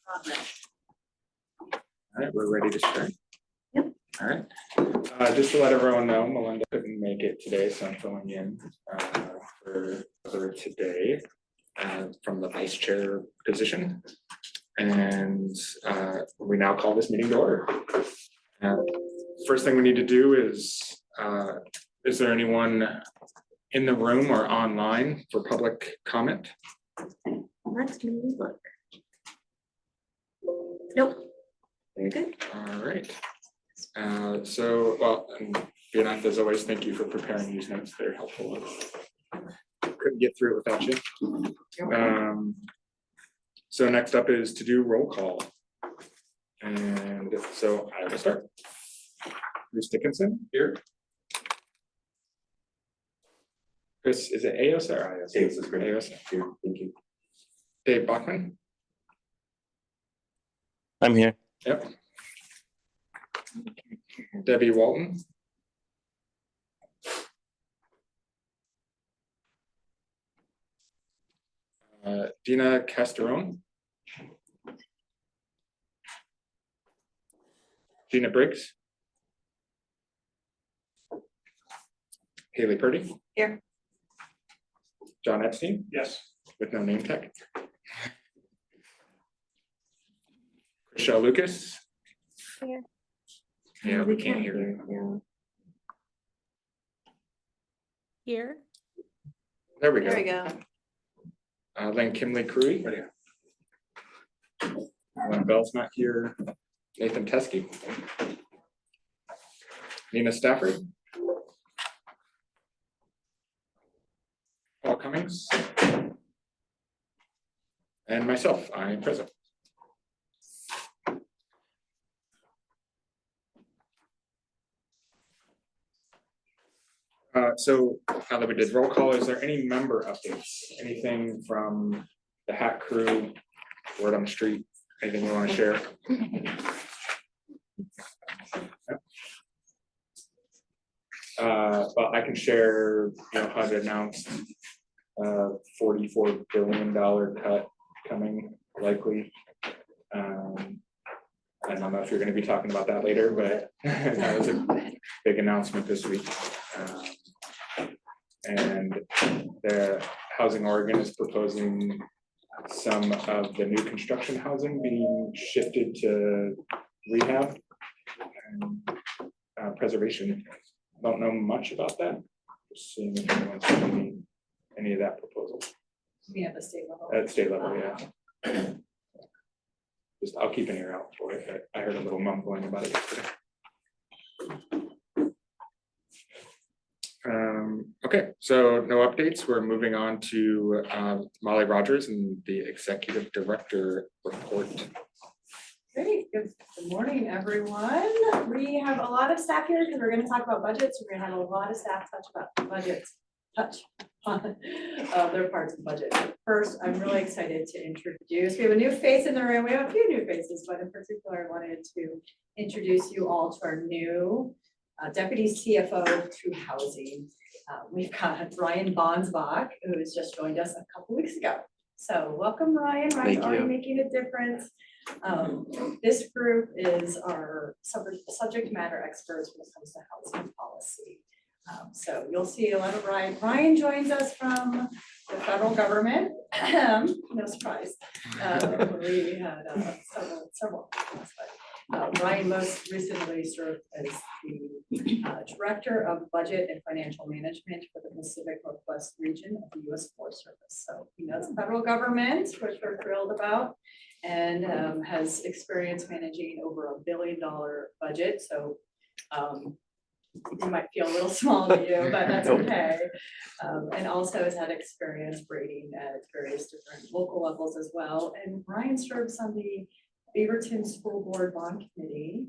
progress. All right, we're ready to start. Yep. All right. Just to let everyone know, Melinda couldn't make it today, so I'm filling in for her today from the vice chair position. And we now call this meeting to order. First thing we need to do is there anyone in the room or online for public comment? Let's look. Nope. Very good. All right. And Bionath, as always, thank you for preparing these notes. They're helpful. Couldn't get through it without you. So next up is to do roll call. And so I will start. Bruce Dickinson here. Chris, is it Aos or Ios? Aos is great. Aos Here, thank you. Dave Bachman. I'm here. Yep. Debbie Walton. Dina Casterone. Gina Briggs. Haley Purdy. Here. John Epstein, Yes. with no name tag. Michelle Lucas. Here. Yeah, we can't hear you. you. Here. There we There we go. go. Then Kimley Crewy. Len Bell's not here. Nathan Teskey. Nina Stafford. Paul Cummings. And myself, I am present. So now that we did roll call, is there any member updates? Anything from the Hat Crew, word on the street, anything you want to share? But I can share, HUD announced $44 billion cut coming likely. I don't know if you're going to be talking about that later, but that was a big announcement this week. And the Housing Oregon is proposing some of the new construction housing being shifted to rehab and preservation. Don't know much about that. Just seeing if anyone's seen any of that proposal. We have a state level. At state level, yeah. Just, I'll keep an ear out for it. I heard a little mumbling about it yesterday. Okay, so no updates. We're moving on to Molly Rogers and the executive director report. Great, good morning, everyone. We have a lot of staff here because we're going to talk about budgets. We're going to have a lot of staff touch about budgets, touch on their parts of budget. First, I'm really excited to introduce, we have a new face in the room. We have a few new faces, but in particular, I wanted to introduce you all to our new Deputy CFO to Housing. We've got Ryan Bonsbach, who has just joined us a couple weeks ago. So welcome, Ryan. Ryan's already making a difference. This group is our subject matter experts when it comes to housing policy. So you'll see a lot of Ryan. Ryan joins us from the federal government. No surprise. We had several. Ryan most recently served as the Director of Budget and Financial Management for the Pacific Northwest region of the U.S. Forest Service. So he knows the federal government, which we're thrilled about, and has experience managing over $1 billion budget. So it might feel a little small to you, but that's okay. And also has had experience rating at various different local levels as well. And Ryan serves on the Beaverton School Board Bond Committee.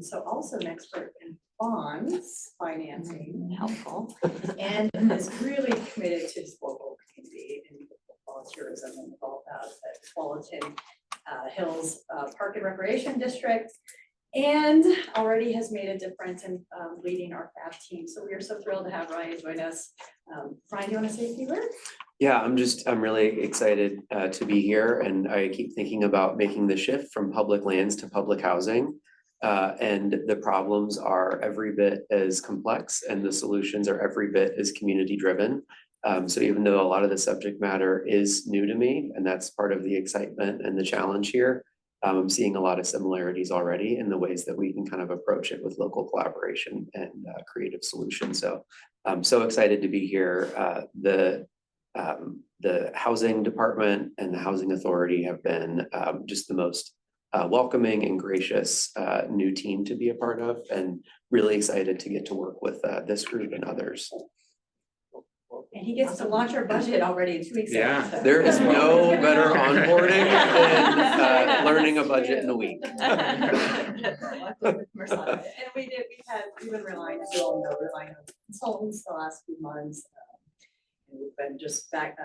So also an expert in bonds, financing, helpful, and is really committed to his local community and volunteerism and all that at Tualatin Hills Park and Recreation District, and already has made a difference in leading our FAB team. So we are so thrilled to have Ryan join us. Ryan, do you want to say a few words? Yeah, I'm really excited to be here, and I keep thinking about making the shift from public lands to public housing. And the problems are every bit as complex and the solutions are every bit as community driven. So even though a lot of the subject matter is new to me, and that's part of the excitement and the challenge here, I'm seeing a lot of similarities already in the ways that we can kind of approach it with local collaboration and creative solutions. So I'm so excited to be here. The housing department and the housing authority have been just the most welcoming and gracious new team to be a part of, and really excited to get to work with this group and others. And he gets to launch our budget already in 2 weeks. Yeah. so- There is no better onboarding than learning a budget in a week. And we've been relying, as you all know, relying on consultants the last few months. And we've been just back,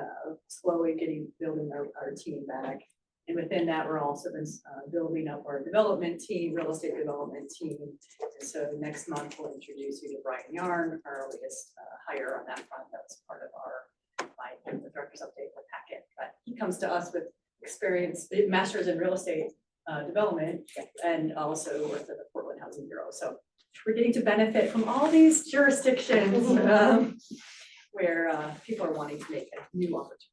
slowly building our team back. And within that, we're also been building up our development team, real estate development team. And so next month, we'll introduce you to Brian Yarn, our latest hire on that front. That was part of the director's update packet. But he comes to us with experience, master's in real estate development, and also worked at the Portland Housing Bureau. So we're getting to benefit from all these jurisdictions where people are wanting to make a new opportunity.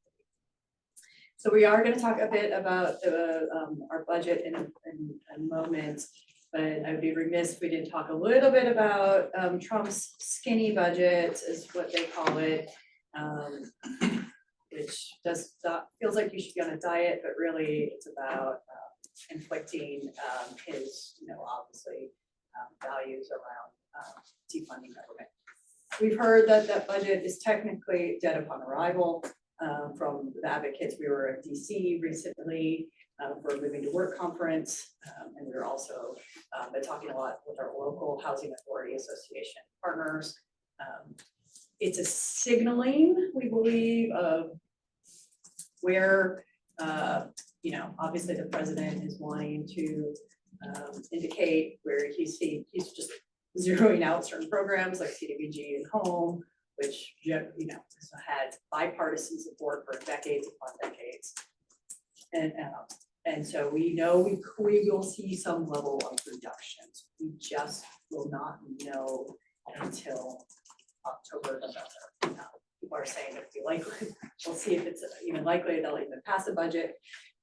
So we are going to talk a bit about our budget in a moment, but I would be remiss if we didn't talk a little bit about Trump's skinny budget, is what they call it, which feels like you should be on a diet, but really it's about inflicting his, obviously values around defunding government. We've heard that that budget is technically dead upon arrival. From the advocates, we were at DC recently for a Moving to Work conference, and we were also been talking a lot with our local Housing Authority Association partners. It's a signaling, we believe, of where, obviously the president is wanting to indicate where he's just zeroing out certain programs like CDBG and home, which, had bipartisan support for decades upon decades. And so we know we will see some level of reductions. We just will not know until October, November. People are saying it'd be likely. We'll see if it's even likely they'll even pass a budget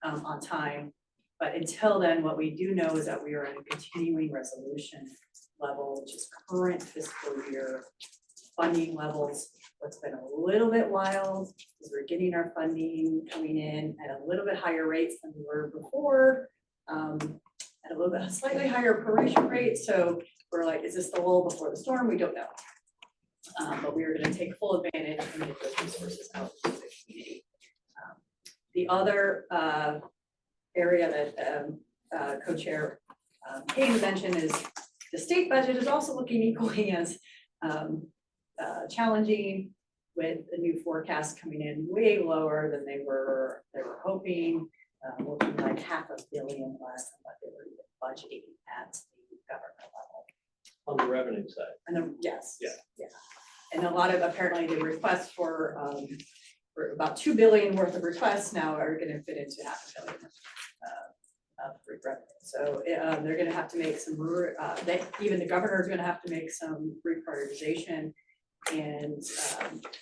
on time. But until then, what we do know is that we are at a continuing resolution level, which is current fiscal year funding levels. What's been a little bit wild is we're getting our funding coming in at a little bit higher rates than we were before, at a little bit slightly higher proration rate. So we're like, is this the lull before the storm? We don't know. But we are going to take full advantage and get those resources out to the community. The other area that co-chair Kane mentioned is the state budget is also looking equally as challenging, with the new forecast coming in way lower than they were hoping, looking like $500 million less than what they were budgeting at the government level. On the revenue side. And yes. Yeah. And a lot of, apparently the requests for about $2 billion worth of requests now are going to fit into $500 million of revenue. So they're going to have to make some, even the governor is going to have to make some reprioritization. And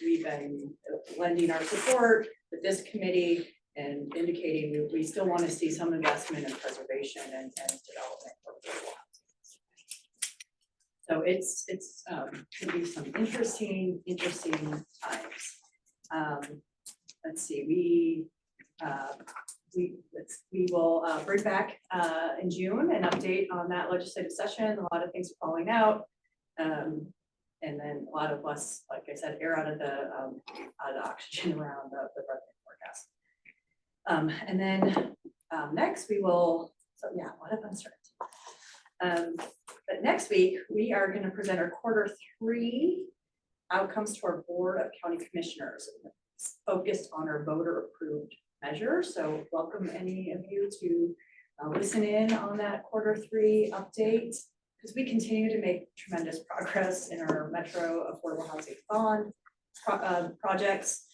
we've been lending our support with this committee and indicating we still want to see some investment in preservation and development for affordable housing. So it's going to be some interesting times. Let's see, we will bring back in June an update on that legislative session. A lot of things are falling out. And then a lot of us, like I said, air out of the oxygen around the revenue forecast. And then next we will, so yeah, a lot of uncertainty. But next week, we are going to present our Q3 outcomes to our Board of County Commissioners, focused on our voter approved measure. So welcome any of you to listen in on that Q3 update, because we continue to make tremendous progress in our Metro Affordable Housing Bond projects.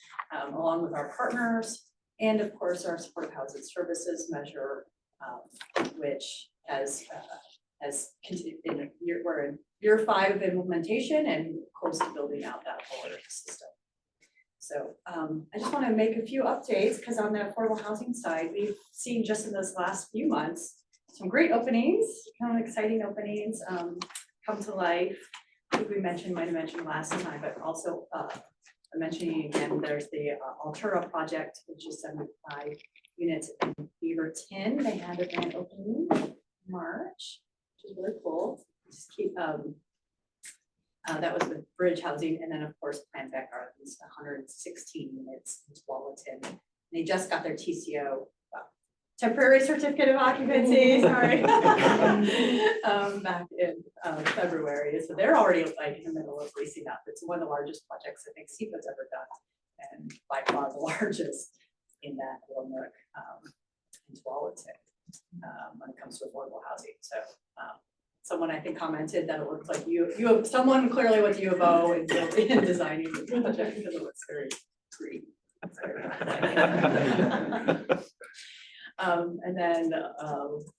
along with our partners, and of course, our supportive housing services measure, which has continued we're in year 5 of implementation and close to building out that whole system. So I just want to make a few updates because on the affordable housing side, we've seen just in those last few months some great openings, kind of exciting openings come to life. I think we might have mentioned last time, but also I'm mentioning again, there's the Altura project, which is 75 units in Beaverton. They had a grand opening in March, which is really cool. Just keep that was with Bridge Housing, and then of course Plan Beck Gardens, 116 units in Tualatin. They just got their TCO, temporary certificate of occupancy, sorry, back in February. So they're already like in the middle of leasing up. It's one of the largest projects I think SEPA's ever done, and by far the largest in that little nook in Tualatin when it comes to affordable housing. So someone I think commented that it looked like you have someone clearly with U of O and designing the project because it looks very green. And then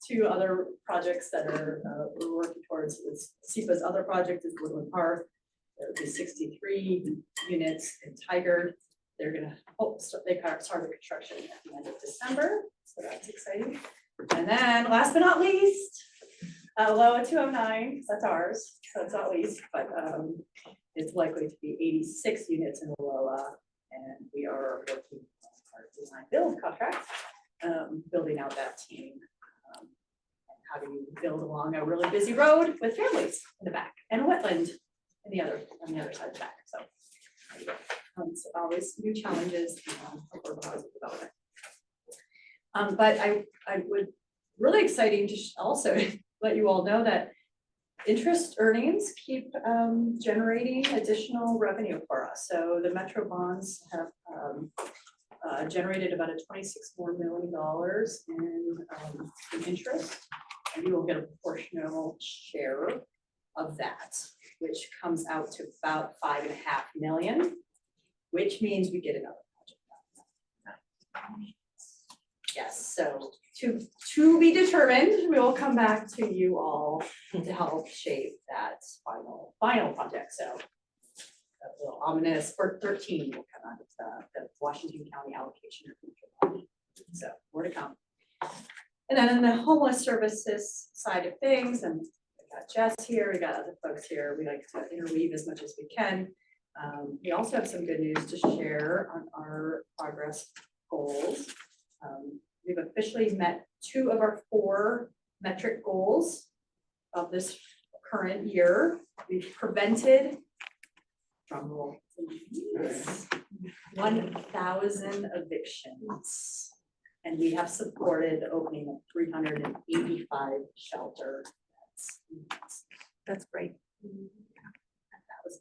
2 other projects that are we're working towards is SEPA's other project is Woodland Park. There will be 63 units in Tigard. They're gonna they started construction at the end of December, so that's exciting. And then last but not least, LOA 209, because that's ours, so it's not least, but it's likely to be 86 units in LOA, and we are working on our design build contract. Building out that team. And how do you build along a really busy road with families in the back and a wetland on the other side of the back. So it's always new challenges for housing development. But I would really exciting to also let you all know that interest earnings keep generating additional revenue for us. So the Metro bonds have generated about a $26 million in interest, and we will get a proportional share of that, which comes out to about $5.5 million, which means we get another project. Yes, so to be determined, we will come back to you all to help shape that final project. So a little ominous, for 13 will come out of the Washington County allocation. So more to come. And then in the homeless services side of things, and we got Jess here, we got other folks here, we like to interweave as much as we can. We also have some good news to share on our progress goals. We've officially met 2 of our 4 metric goals of this current year. We've prevented, drum roll, 1,000 evictions. And we have supported the opening of 385 shelter beds. That's great. And that was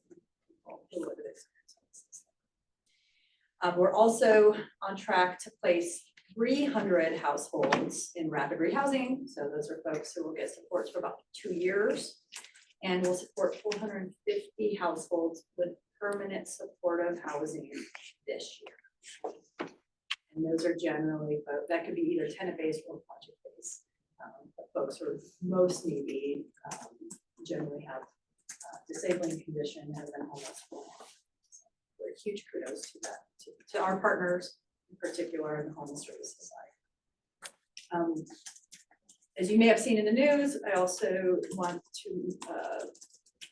we're also on track to place 300 households in rapid rehousing. So those are folks who will get supports for about 2 years. And we'll support 450 households with permanent supportive housing this year. And those are generally, that could be either tenant-based or project-based. But folks who are most needy generally have disabling condition, have been homeless for a while. So we're huge kudos to that, to our partners, in particular in the homeless services side. As you may have seen in the news, I also want to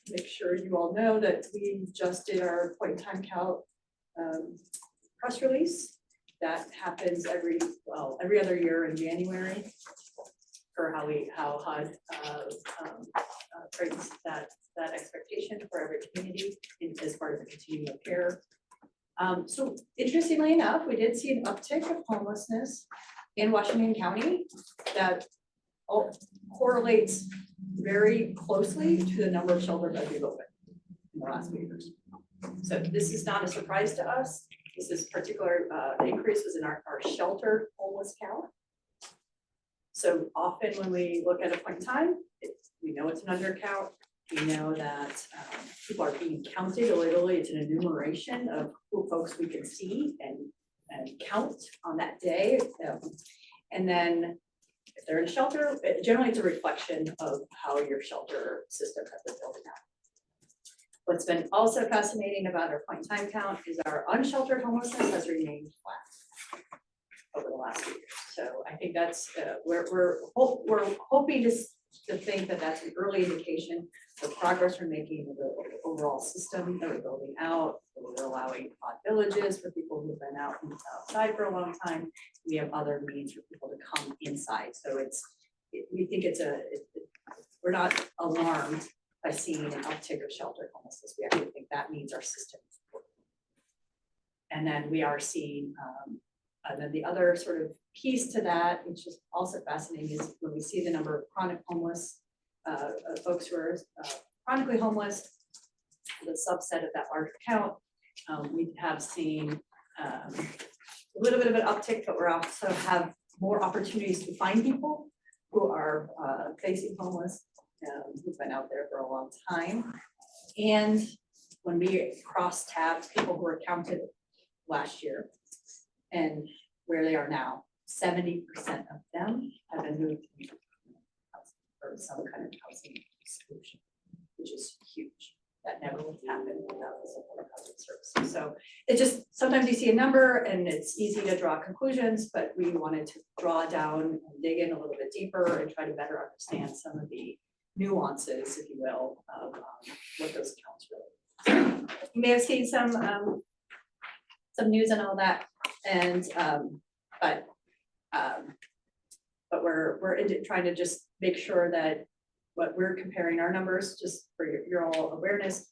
make sure you all know that we just did our point in time count press release. That happens every other year in January, for how HUD brings that expectation for every community as part of the continuum of care. So interestingly enough, we did see an uptick of homelessness in Washington County that correlates very closely to the number of shelter beds we've opened in the last few years. So this is not a surprise to us. This is particular, the increase was in our shelter homeless count. So often when we look at a point in time, we know it's an undercount. We know that people are being counted, literally, it's an enumeration of who folks we can see and count on that day. And then if they're in a shelter, generally it's a reflection of how your shelter system has been built out. What's been also fascinating about our point in time count is our unsheltered homelessness has remained flat over the last few years. So I think that's, we're hoping to think that that's an early indication of progress we're making with the overall system that we're building out. We're allowing pod villages for people who've been outside for a long time. We have other means for people to come inside. So we think we're not alarmed by seeing an uptick of shelter homelessness. We actually think that means our system is working. And then we are seeing, and then the other sort of piece to that, which is also fascinating, is when we see the number of chronic homeless, folks who are chronically homeless, the subset of that larger count, we have seen a little bit of an uptick, but we're also have more opportunities to find people who are facing homeless, who've been out there for a long time. And when we cross tabs people who were counted last year and where they are now, 70% of them have been moved to or some kind of housing solution, which is huge. That never would happen without the support of housing services. So it just, sometimes you see a number and it's easy to draw conclusions, but we wanted to draw down and dig in a little bit deeper and try to better understand some of the nuances, if you will, of what those accounts really. You may have seen some news and all that, and but we're trying to just make sure that what we're comparing our numbers, just for your all awareness,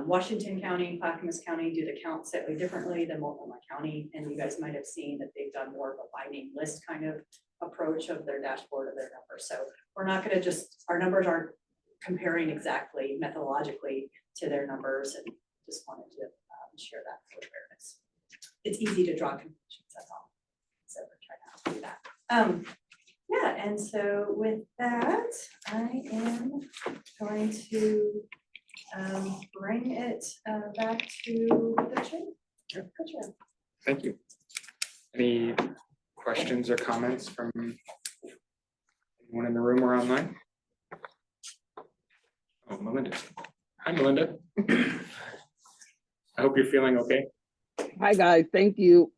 Washington County, Clackamas County do the count slightly differently than Multnomah County, and you guys might have seen that they've done more of a binding list kind of approach of their dashboard of their numbers. So we're not going to just, our numbers aren't comparing exactly methodologically to their numbers, and just wanted to share that for awareness. It's easy to draw conclusions, that's all. So we're trying to do that. Yeah, and so with that, I am going to bring it back to the chair. Sure. Go chair. Thank you. Any questions or comments from anyone in the room or online? Oh, Melinda. Hi, Melinda. I hope you're feeling okay. Hi, guys. Thank you.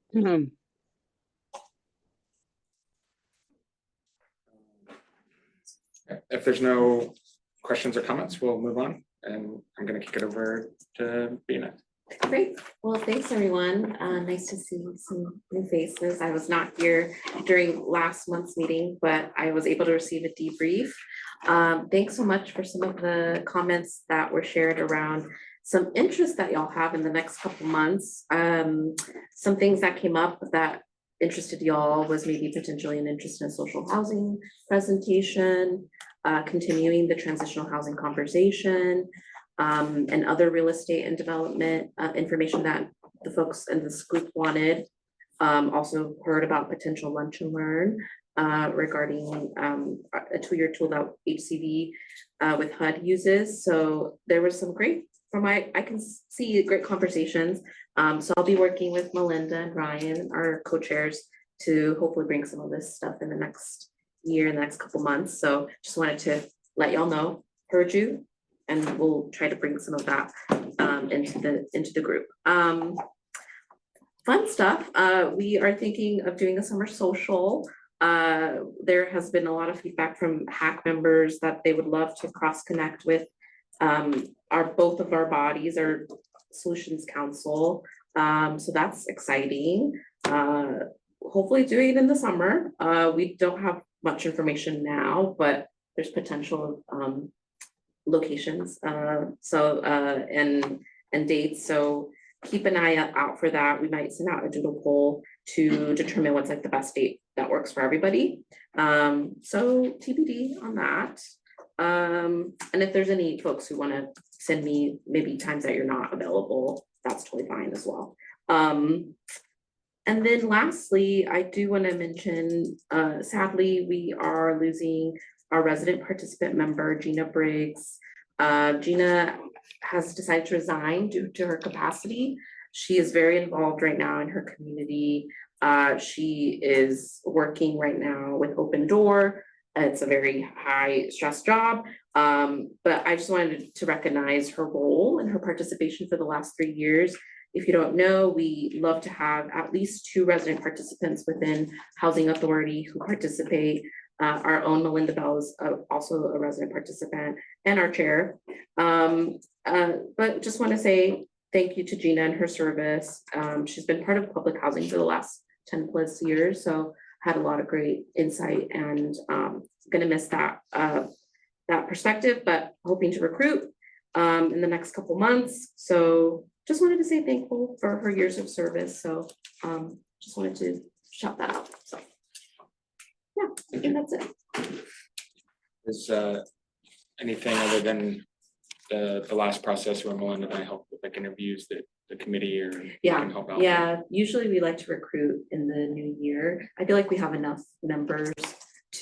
If there's no questions or comments, we'll move on, and I'm going to kick it over to Bina. Great. Well, thanks, everyone. Nice to see some new faces. I was not here during last month's meeting, but I was able to receive a debrief. Thanks so much for some of the comments that were shared around some interest that y'all have in the next couple months. Some things that came up that interested y'all was maybe potentially an interest in a social housing presentation, continuing the transitional housing conversation, and other real estate and development information that the folks in this group wanted. Also heard about potential lunch and learn regarding a 2-year tool that HCV with HUD uses. So there was some great, I can see great conversations. So I'll be working with Melinda and Ryan, our co-chairs, to hopefully bring some of this stuff in the next year, in the next couple months. So just wanted to let y'all know, heard you, and we'll try to bring some of that into the group. Fun stuff. We are thinking of doing a summer social. There has been a lot of feedback from HAC members that they would love to cross connect with both of our bodies, our Solutions Council. So that's exciting. Hopefully doing it in the summer. We don't have much information now, but there's potential locations and dates. So keep an eye out for that. We might send out a doodle poll to determine what's like the best date that works for everybody. So TBD on that. And if there's any folks who want to send me maybe times that you're not available, that's totally fine as well. And then lastly, I do want to mention, sadly, we are losing our resident participant member, Gina Briggs. Gina has decided to resign due to her capacity. She is very involved right now in her community. She is working right now with Open Door. It's a very high stress job. But I just wanted to recognize her role and her participation for the last 3 years. If you don't know, we love to have at least 2 resident participants within Housing Authority who participate. Our own Melinda Bell is also a resident participant and our chair. But just want to say thank you to Gina and her service. She's been part of public housing for the last 10 plus years, so had a lot of great insight and gonna miss that that perspective, but hoping to recruit in the next couple months. So just wanted to say thankful for her years of service. So just wanted to shout that out. So yeah, I think that's it. Is anything other than the last process where Melinda and I helped with like interviews that the committee or you Yeah, can help out? yeah, usually we like to recruit in the new year. I feel like we have enough members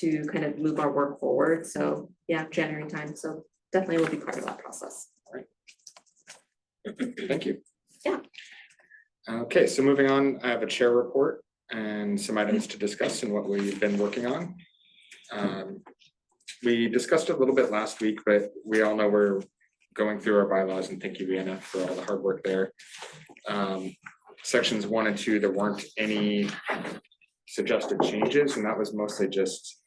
to kind of move our work forward. So yeah, January time. So definitely will be part of that process. Thank you. Yeah. Okay, so moving on, I have a chair report and some items to discuss and what we've been working on. We discussed it a little bit last week, but we all know we're going through our bylaws, and thank you, Vienna, for all the hard work there. Sections 1 and 2, there weren't any suggested changes, and that was mostly just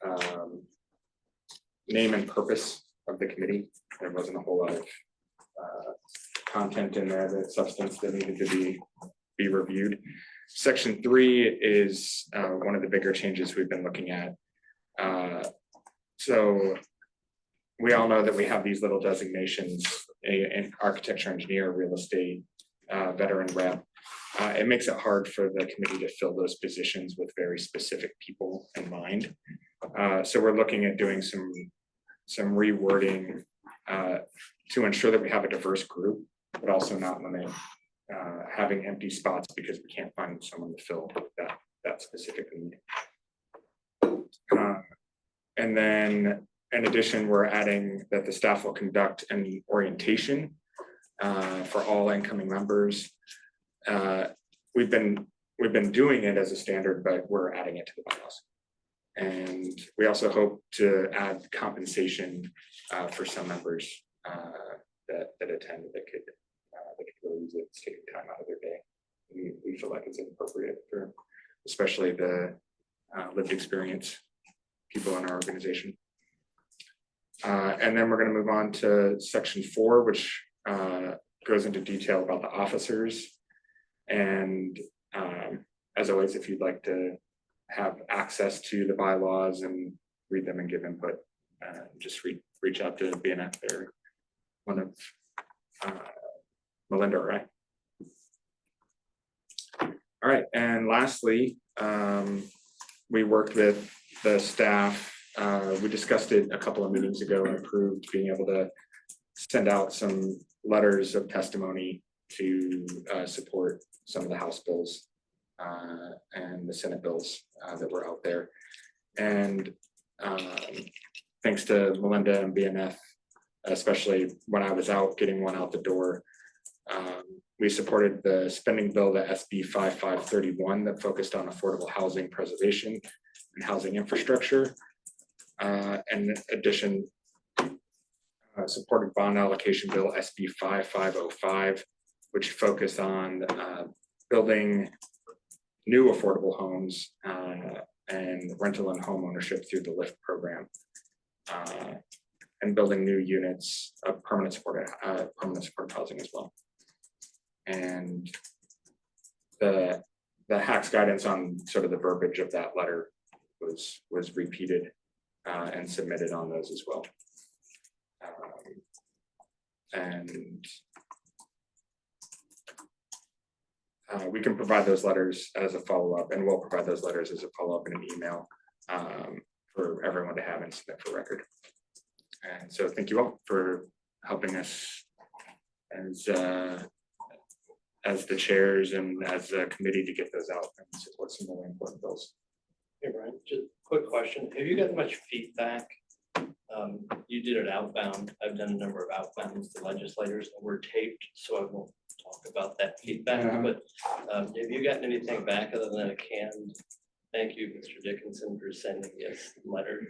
name and purpose of the committee. There wasn't a whole lot of content in there, the substance that needed to be reviewed. Section 3 is one of the bigger changes we've been looking at. So we all know that we have these little designations, an architecture, engineer, real estate, veteran rep. It makes it hard for the committee to fill those positions with very specific people in mind. So we're looking at doing some rewording to ensure that we have a diverse group, but also not limit having empty spots because we can't find someone to fill that specific need. And then in addition, we're adding that the staff will conduct an orientation for all incoming members. We've been doing it as a standard, but we're adding it to the bylaws. And we also hope to add compensation for some members that attend that could really use it, taking time out of their day. We feel like it's appropriate for especially the lived experience people in our organization. And then we're going to move on to section 4, which goes into detail about the officers. And as always, if you'd like to have access to the bylaws and read them and give input, just reach out to BNF. They're one of Melinda, right? All right, and lastly, we worked with the staff. We discussed it a couple of meetings ago and approved being able to send out some letters of testimony to support some of the House bills and the Senate bills that were out there. And thanks to Melinda and BNF, especially when I was out getting one out the door, we supported the spending bill, the SB 5531, that focused on affordable housing preservation and housing infrastructure. And in addition, supported bond allocation bill SB 5505, which focused on building new affordable homes and rental and home ownership through the LIFT program, and building new units of permanent support housing as well. And the HAC's guidance on sort of the verbiage of that letter was repeated and submitted on those as well. And we can provide those letters as a follow-up, and we'll provide those letters as a follow-up in an email for everyone to have and submit for record. And so thank you all for helping us as the chairs and as a committee to get those out and support some really important bills. Hey, Brian, just a quick question. Have you got much feedback You did it outbound. I've done a number of outbounds to legislators and we're taped, so I won't talk about that feedback. Yeah. But have you gotten anything back other than a canned, thank you, Mr. Dickinson, for sending us the letter?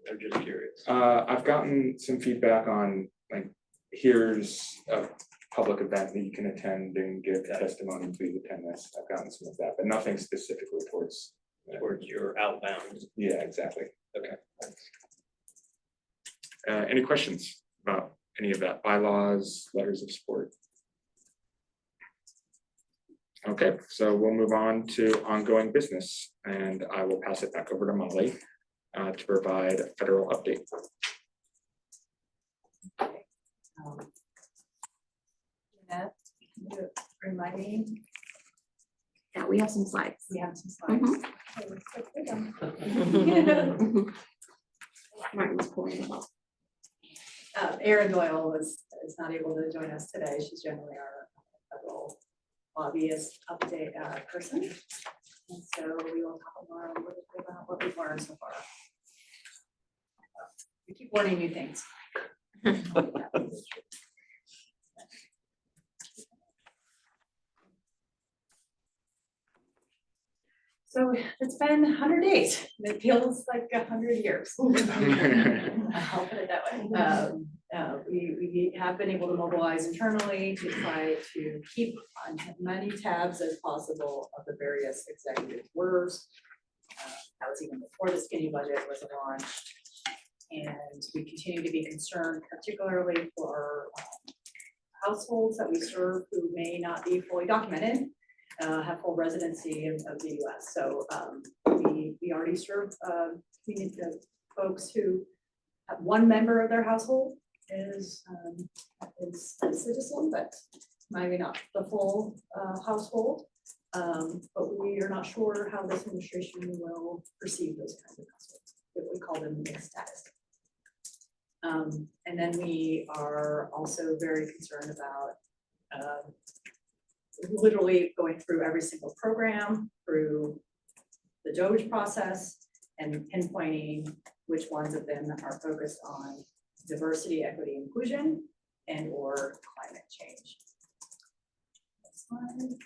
I'm just curious. I've gotten some feedback on, like, here's a public event that you can attend and give testimony, please attend this. I've gotten some of that, but nothing specifically towards. Towards your outbound. Yeah, exactly. Okay. Any questions about any of that, bylaws, letters of support? Okay, so we'll move on to ongoing business, and I will pass it back over to Molly to provide a federal update. Jeanette, can you remind me, Yeah, we have some slides. we have some slides. Mhm. Okay, let's go through them. Martin was pulling them up. Erin Doyle is not able to join us today. She's generally our federal lobbyist update person. And so we will talk more a little bit about what we've learned so far. We keep learning new things. So it's been 100 days. It feels like 100 years. I'll put it that way. We have been able to mobilize internally to try to keep on many tabs as possible of the various executive orders. That was even before the skinny budget was launched. And we continue to be concerned, particularly for households that we serve who may not be fully documented, have full residency of the US. So we already serve the folks who have one member of their household is a citizen, but maybe not the full household. But we are not sure how this administration will perceive those kinds of households. We call them mixed status. And then we are also very concerned about literally going through every single program, through the DOGE process, and pinpointing which ones of them are focused on diversity, equity, inclusion, and or climate change. Next slide.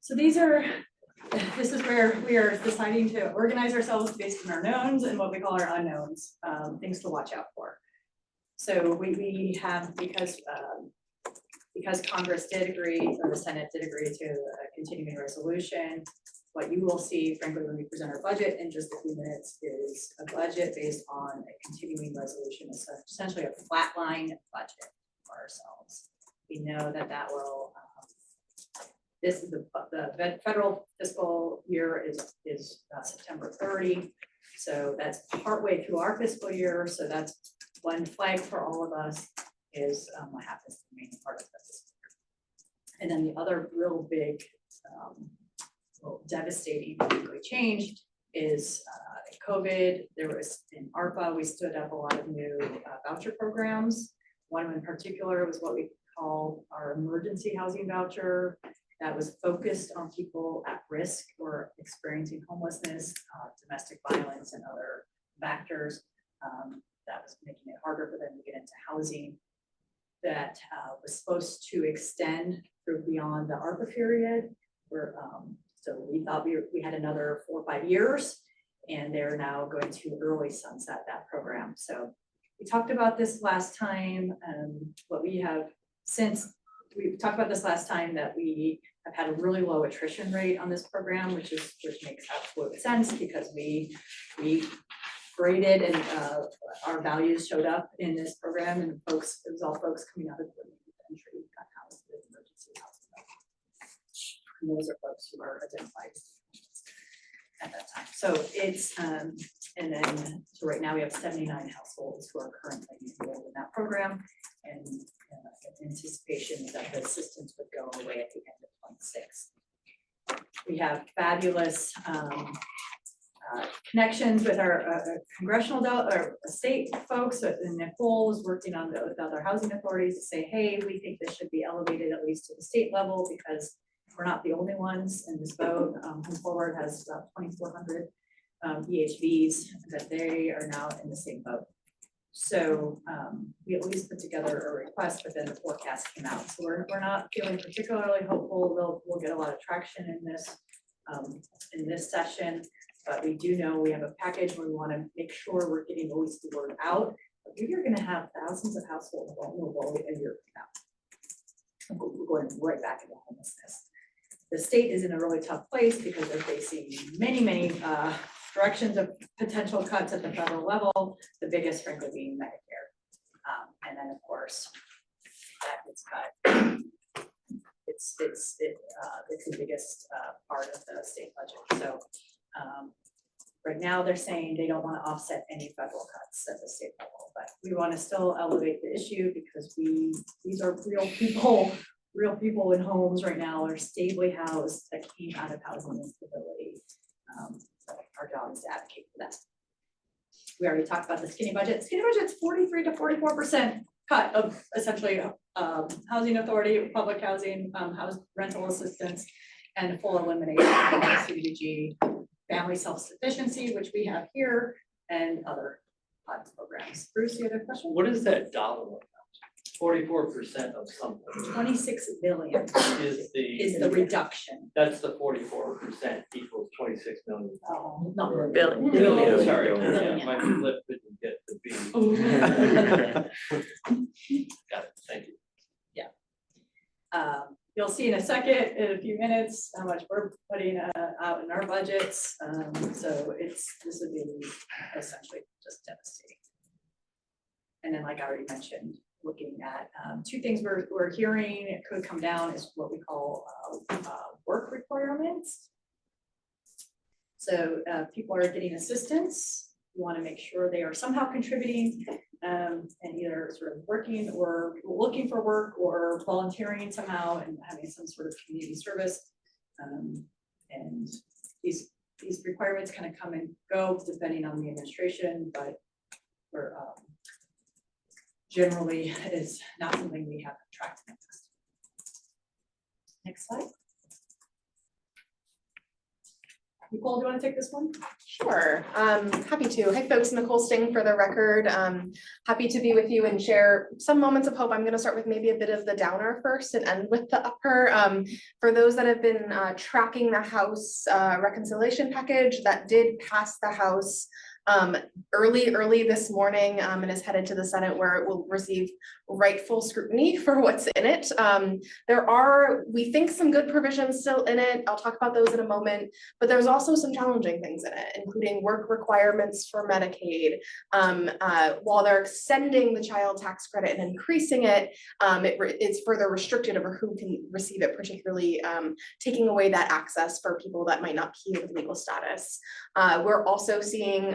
So this is where we are deciding to organize ourselves based on our knowns and what we call our unknowns, things to watch out for. So we have, because Congress did agree, or the Senate did agree to a continuing resolution, what you will see, frankly, when we present our budget in just a few minutes is a budget based on a continuing resolution, essentially a flatline budget for ourselves. We know that will, this is the federal fiscal year is September 30. So that's partway through our fiscal year. So that's one flag for all of us is what happens to the remaining part of this. And then the other real big, devastating change is COVID. There was in ARPA, we stood up a lot of new voucher programs. One in particular was what we call our emergency housing voucher that was focused on people at risk or experiencing homelessness, domestic violence, and other factors that was making it harder for them to get into housing. That was supposed to extend through beyond the ARPA period. So we thought we had another 4 or 5 years, and they're now going to early sunset that program. So we talked about this last time. What we have since we talked about this last time, that we have had a really low attrition rate on this program, which makes absolute sense because we graded and our values showed up in this program, and it was all folks coming out of the entry got housed with emergency housing. And those are folks who are identified at that time. So it's and then so right now we have 79 households who are currently enrolled in that program, and anticipation that the assistance would go away at the end of 26. We have fabulous connections with our congressional or state folks, and Nicole is working on with other housing authorities to say, hey, we think this should be elevated at least to the state level because we're not the only ones in this boat. Home Forward has about 2,400 EHVs that they are now in the same boat. So we at least put together a request, but then the forecast came out. So we're not feeling particularly hopeful we'll get a lot of traction in this session. But we do know we have a package where we want to make sure we're getting at least the word out. We are going to have thousands of households vulnerable a year from now. We're going right back into homelessness. The state is in a really tough place because they're facing many directions of potential cuts at the federal level, the biggest frankly being Medicare. And then of course, that gets cut. It's the biggest part of the state budget. So right now they're saying they don't want to offset any federal cuts at the state level, but we want to still elevate the issue because these are real people in homes right now are stably housed that came out of housing instability. So our job is to advocate for that. We already talked about the skinny budget. Skinny budget's 43 to 44% cut of essentially housing authority, public housing, house rental assistance, and full elimination of CDBG, family self-sufficiency, which we have here, and other programs. Bruce, you have a question? What is that dollar amount? 44% of something 26 billion is is the reduction. that's the 44% equals 26 million. Oh, not Billion. Billion, sorry, Billion. yeah, my lip didn't get the B. Got it, thank you. You'll see in a second, in a few minutes, how much we're putting out in our budgets. So this would be essentially just devastating. And then, like I already mentioned, looking at two things we're hearing it could come down is what we call work requirements. So people are getting assistance. We want to make sure they are somehow contributing and either sort of working or looking for work or volunteering somehow and having some sort of community service. And these requirements kind of come and go depending on the administration, but we're generally is not something we have tracked in the past. Next slide. Nicole, do you want to take this one? Sure, happy to. Hi folks, Nicole Sting for the record. Happy to be with you and share some moments of hope. I'm gonna start with maybe a bit of the downer first and end with the upper. For those that have been tracking the House reconciliation package that did pass the House early this morning and is headed to the Senate where it will receive rightful scrutiny for what's in it. There are, we think, some good provisions still in it. I'll talk about those in a moment, but there's also some challenging things in it, including work requirements for Medicaid. While they're extending the child tax credit and increasing it, it's further restricted over who can receive it, particularly taking away that access for people that might not be with legal status. We're also seeing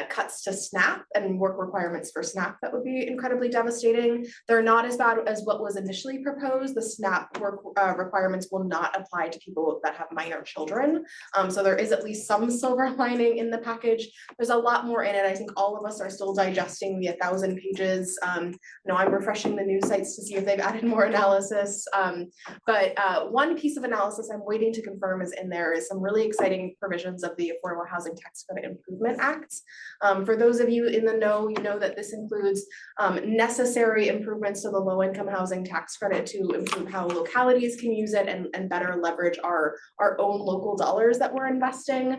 cuts to SNAP and work requirements for SNAP that would be incredibly devastating. They're not as bad as what was initially proposed. The SNAP work requirements will not apply to people that have minor children. So there is at least some silver lining in the package. There's a lot more in it. I think all of us are still digesting the 1,000 pages. No, I'm refreshing the news sites to see if they've added more analysis. But one piece of analysis I'm waiting to confirm is in there is some really exciting provisions of the Affordable Housing Tax Credit Improvement Act. For those of you in the know, you know that this includes necessary improvements to the low-income housing tax credit to improve how localities can use it and better leverage our own local dollars that we're investing.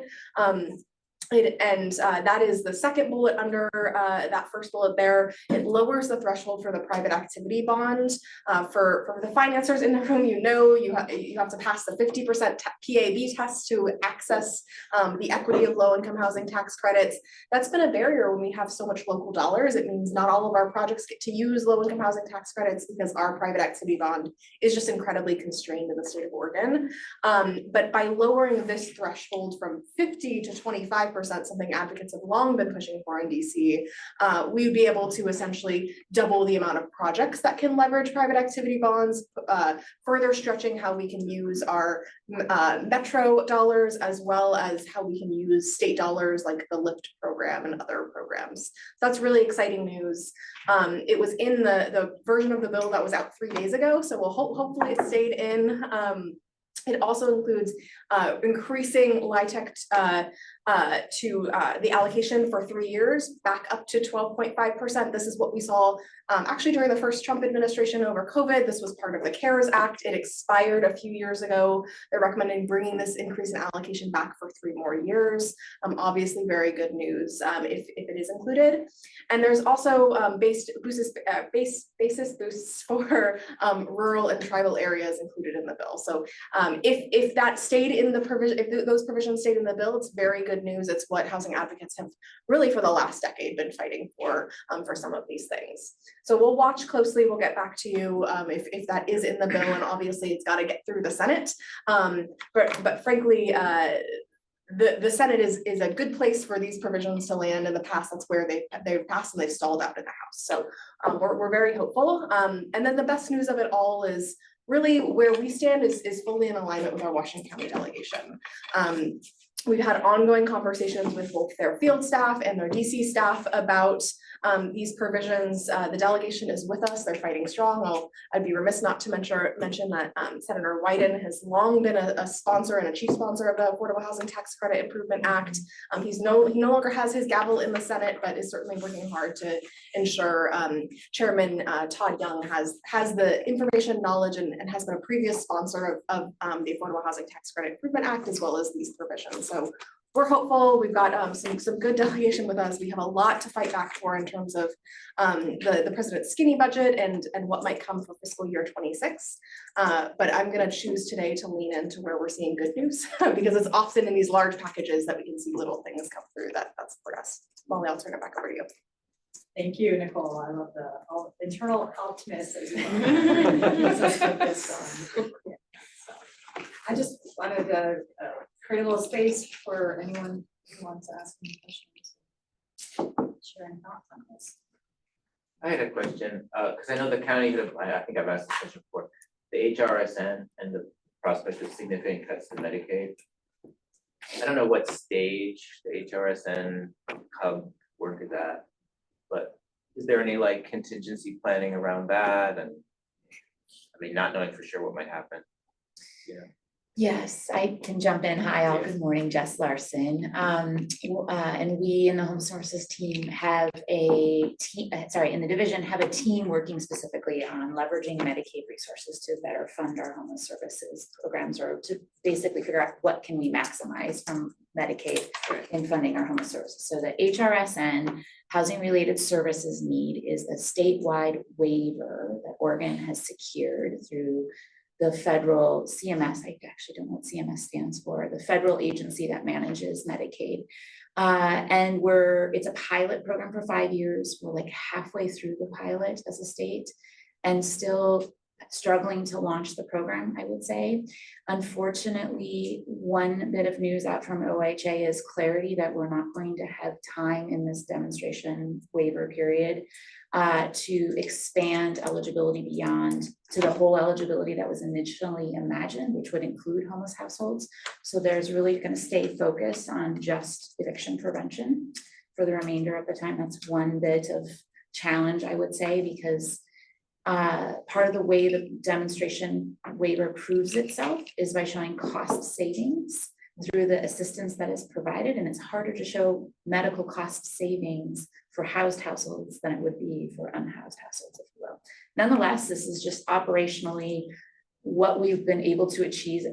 That is the second bullet under that first bullet there. It lowers the threshold for the private activity bond. For the financiers in the room, you know you have to pass the 50% PAB test to access the equity of low-income housing tax credits. That's been a barrier when we have so much local dollars. It means not all of our projects get to use low-income housing tax credits because our private activity bond is just incredibly constrained in the state of Oregon. But by lowering this threshold from 50 to 25%, something advocates have long been pushing for in DC, we would be able to essentially double the amount of projects that can leverage private activity bonds, further stretching how we can use our Metro dollars as well as how we can use state dollars like the LIFT program and other programs. That's really exciting news. It was in the version of the bill that was out 3 days ago, so we'll hopefully it stayed in. It also includes increasing LIHTC to the allocation for 3 years back up to 12.5%. This is what we saw actually during the first Trump administration over COVID. This was part of the CARES Act. It expired a few years ago. They're recommending bringing this increase in allocation back for 3 more years. Obviously very good news if it is included. And there's also basis boosts for rural and tribal areas included in the bill. So if that stayed in the provision, if those provisions stayed in the bill, it's very good news. It's what housing advocates have really for the last decade been fighting for some of these things. So we'll watch closely. We'll get back to you if that is in the bill, and obviously it's got to get through the Senate. But frankly, the Senate is a good place for these provisions to land. In the past, that's where they've passed and they've stalled out in the House. So we're very hopeful. And then the best news of it all is really where we stand is fully in alignment with our Washington County delegation. We've had ongoing conversations with both their field staff and their DC staff about these provisions. The delegation is with us. They're fighting strong. I'd be remiss not to mention that Senator Wyden has long been a sponsor and a chief sponsor of the Affordable Housing Tax Credit Improvement Act. He no longer has his gavel in the Senate, but is certainly working hard to ensure Chairman Todd Young has the information, knowledge, and has been a previous sponsor of the Affordable Housing Tax Credit Improvement Act, as well as these provisions. So we're hopeful. We've got some good delegation with us. We have a lot to fight back for in terms of the president's skinny budget and what might come for fiscal year 26. But I'm going to choose today to lean into where we're seeing good news because it's often in these large packages that we can see little things come through that support us. Molly, I'll turn it back over to you. Thank you, Nicole. I love the internal optimism. Keeps us focused on. I just wanted to create a little space for anyone who wants to ask any questions. Sharing thoughts on this. I had a question, because I know the county, I think I've asked this question before, the HRSN and the prospect of significant cuts to Medicaid. I don't know what stage the HRSN hub work is at, but is there any like contingency planning around that? And I mean, not knowing for sure what might happen, you know? Yes, I can jump in. Hi all, good morning, Jess Larson. And we in the Home Services team have a team, in the division have a team working specifically on leveraging Medicaid resources to better fund our homeless services programs, or to basically figure out what can we maximize from Medicaid in funding our homeless services. So the HRSN, Housing Related Services Need, is a statewide waiver that Oregon has secured through the federal CMS. I actually don't know what CMS stands for, the federal agency that manages Medicaid. And it's a pilot program for 5 years. We're like halfway through the pilot as a state and still struggling to launch the program, I would say. Unfortunately, one bit of news out from OHA is clarity that we're not going to have time in this demonstration waiver period to expand eligibility beyond to the whole eligibility that was initially imagined, which would include homeless households. So there's really going to stay focused on just eviction prevention for the remainder of the time. That's one bit of challenge, I would say, because part of the way the demonstration waiver proves itself is by showing cost savings through the assistance that is provided, and it's harder to show medical cost savings for housed households than it would be for unhoused households, if you will. Nonetheless, this is just operationally what we've been able to achieve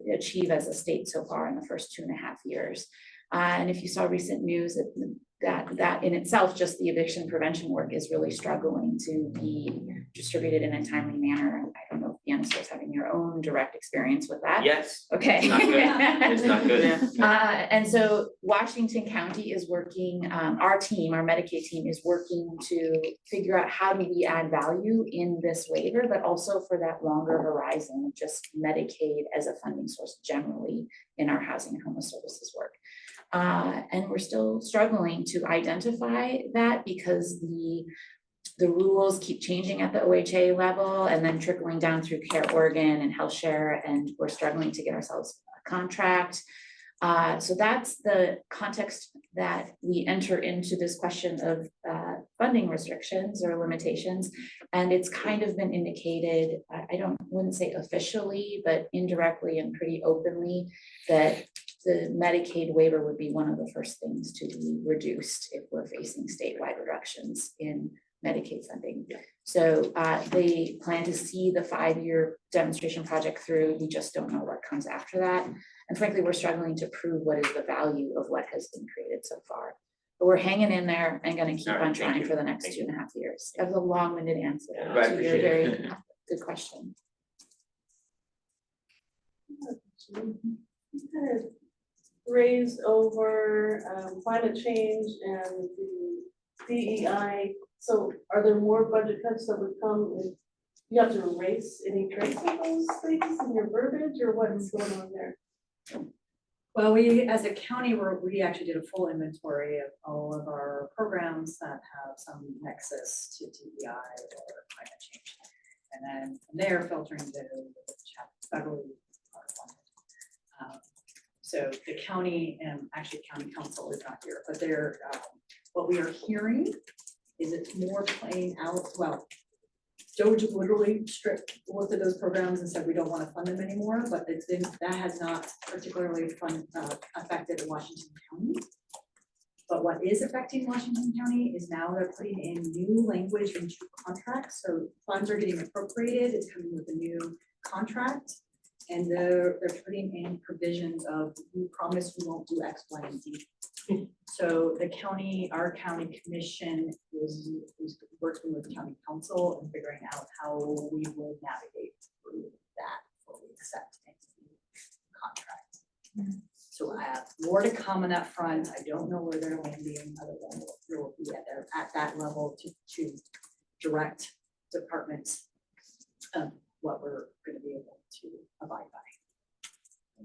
as a state so far in the first 2.5 years. And if you saw recent news that in itself, just the eviction prevention work is really struggling to be distributed in a timely manner. I don't know if Deanna is having your own direct experience with that. Yes. Okay. It's not good. It's not good. And so Washington County is working, our Medicaid team is working to figure out how do we add value in this waiver, but also for that longer horizon of just Medicaid as a funding source generally in our housing and homeless services work. And we're still struggling to identify that because the rules keep changing at the OHA level and then trickling down through Care Oregon and HealthShare, and we're struggling to get ourselves a contract. So that's the context that we enter into this question of funding restrictions or limitations. And it's kind of been indicated, wouldn't say officially, but indirectly and pretty openly, that the Medicaid waiver would be one of the first things to be reduced if we're facing statewide reductions in Medicaid funding. So they plan to see the 5-year demonstration project through. We just don't know what comes after that. And frankly, we're struggling to prove what is the value of what has been created so far. But we're hanging in there and gonna keep All right, on thank trying you. for the next Thank 2.5 years. That was a long-winded answer Yeah, I to your appreciate very it. good question. Kind of raised over climate change and the DEI. So are there more budget cuts that would come if you have to erase any trace of those things in your verbiage, or what's going on there? Well, we, as a county, we actually did a full inventory of all of our programs that have some nexus to DEI or climate change. And then from there filtering to which have federally are funded. So the county, and actually county council is not here, but they're, what we are hearing is it's more playing out, well, Doge literally stripped both of those programs and said we don't want to fund them anymore, but it's been, that has not particularly affected Washington County. But what is affecting Washington County is now they're putting in new language into contracts, so funds are getting appropriated, it's coming with a new contract. And they're putting in provisions of, we promise we won't do X, Y, and Z. So the county, our county commission is working with the county council and figuring out how we would navigate through that before we accept any contract. So I have more to come on that front. I don't know where they're landing, other than we'll be at that level to direct departments of what we're gonna be able to abide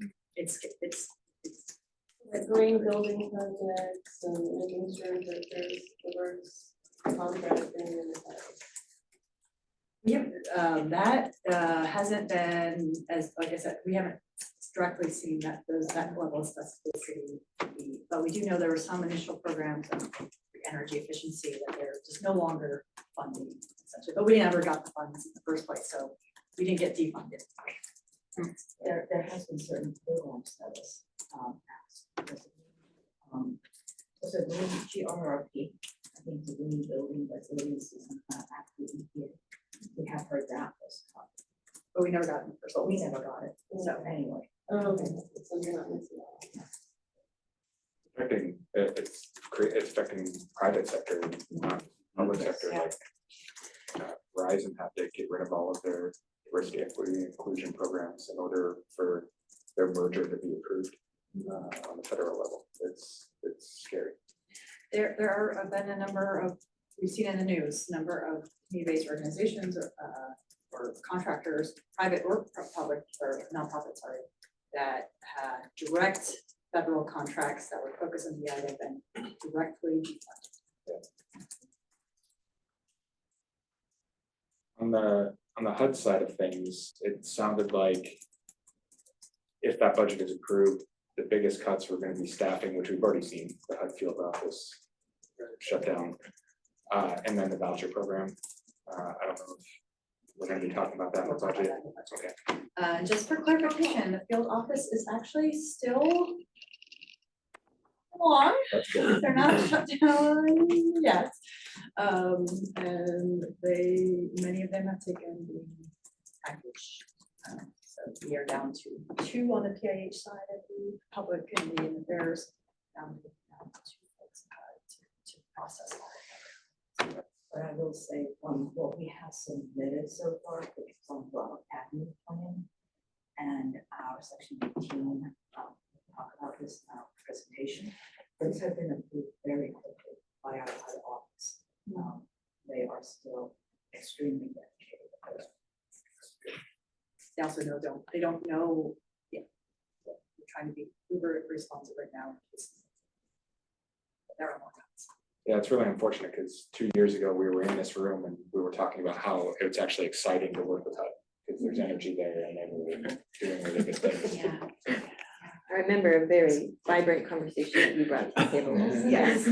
by. It's Like green building projects and making sure that there's diverse contracting and Yep, that hasn't been, as like I said, we haven't directly seen that level of specificity. But we do know there were some initial programs of energy efficiency that they're just no longer funding, essentially. But we never got the funds in the first place, so we didn't get defunded. There has been certain programs that was passed. So the new GRRP, I think the green building facilities is actively here. We have heard that was taught. But we never got it in the first, but we never got it. So Anyway, okay, so you're not missing out. It's affecting private sector, not public sector, like Verizon had to get rid of all of their diversity, equity, and inclusion programs in order for their merger to be approved on the federal level. It's scary. There have been a number of, we've seen in the news, number of community-based organizations or contractors, private or public or nonprofit, sorry, that had direct federal contracts that were focused on the DEI have been directly defunded. On the HUD side of things, it sounded like if that budget is approved, the biggest cuts were going to be staffing, which we've already seen, the HUD field office shut down, and then the voucher program. I don't know if we're going to be talking about that in the budget. Okay. Just for clarification, the field office is actually still on. That's good. They're not shut down yet. And many of them have taken the package. So we are down to 2 on the PIH side of the public and the affairs, down to 2 folks to process all of that. but I will say, what we have submitted so far, which is on the admin plan, and our section 18, talk about this in our presentation. Those have been approved very quickly by our HUD office. They are still extremely dedicated. They also they don't know yet. We're trying to be uber responsive right now. But there are more cuts. Yeah, it's really unfortunate because 2 years ago we were in this room and we were talking about how it's actually exciting to work with HUD because there's energy there and they were doing really good things. Yeah. I remember a very vibrant conversation that you brought to the table. Yes.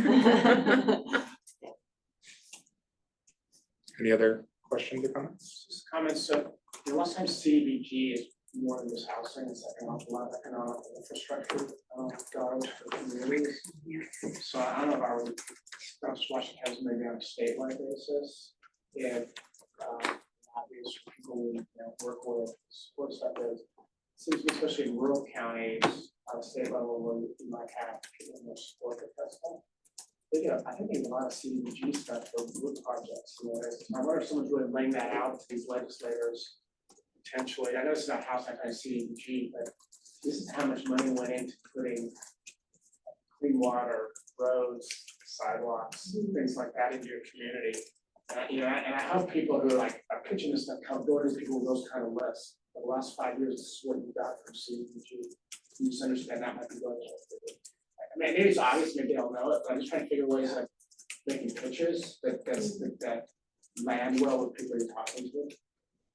Any other questions or comments? Just comments, so the last time CDBG is more than just housing, it's like an awful lot of economic infrastructure, dollars for communities. So I don't know if I would, I was watching Kevin maybe on a statewide basis, if, obvious people we, work with, support stuff is, seems to be especially in rural counties, on a state level, where you might have people more support with that stuff. I think there's a lot of CDBG stuff for root projects. I wonder if someone's really laying that out to these legislators potentially. I know it's not house, I kind of CDBG, but this is how much money went into putting clean water, roads, sidewalks, things like that into your community. And I hope people who are pitching this stuff come door to people with those kind of lists. For the last 5 years, this is what you got from CDBG. You just understand that might be going on. I mean, maybe it's obvious, maybe they don't know it, but I'm just trying to figure ways of making pitches that land well with people you're talking to.